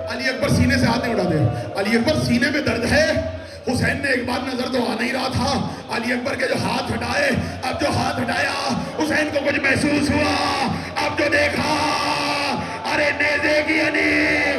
علی اکبر سینے سے ہاتھ نہیں اٹھا دے. علی اکبر سینے میں درد ہے. حسین نے ایک بار نظر تو آ نہیں رہا تھا. علی اکبر کے جو ہاتھ ہٹائے، اب جو ہاتھ ہٹایا حسین کو کچھ محسوس ہوا. اب جو دیکھا، ارے نیزے کی انیس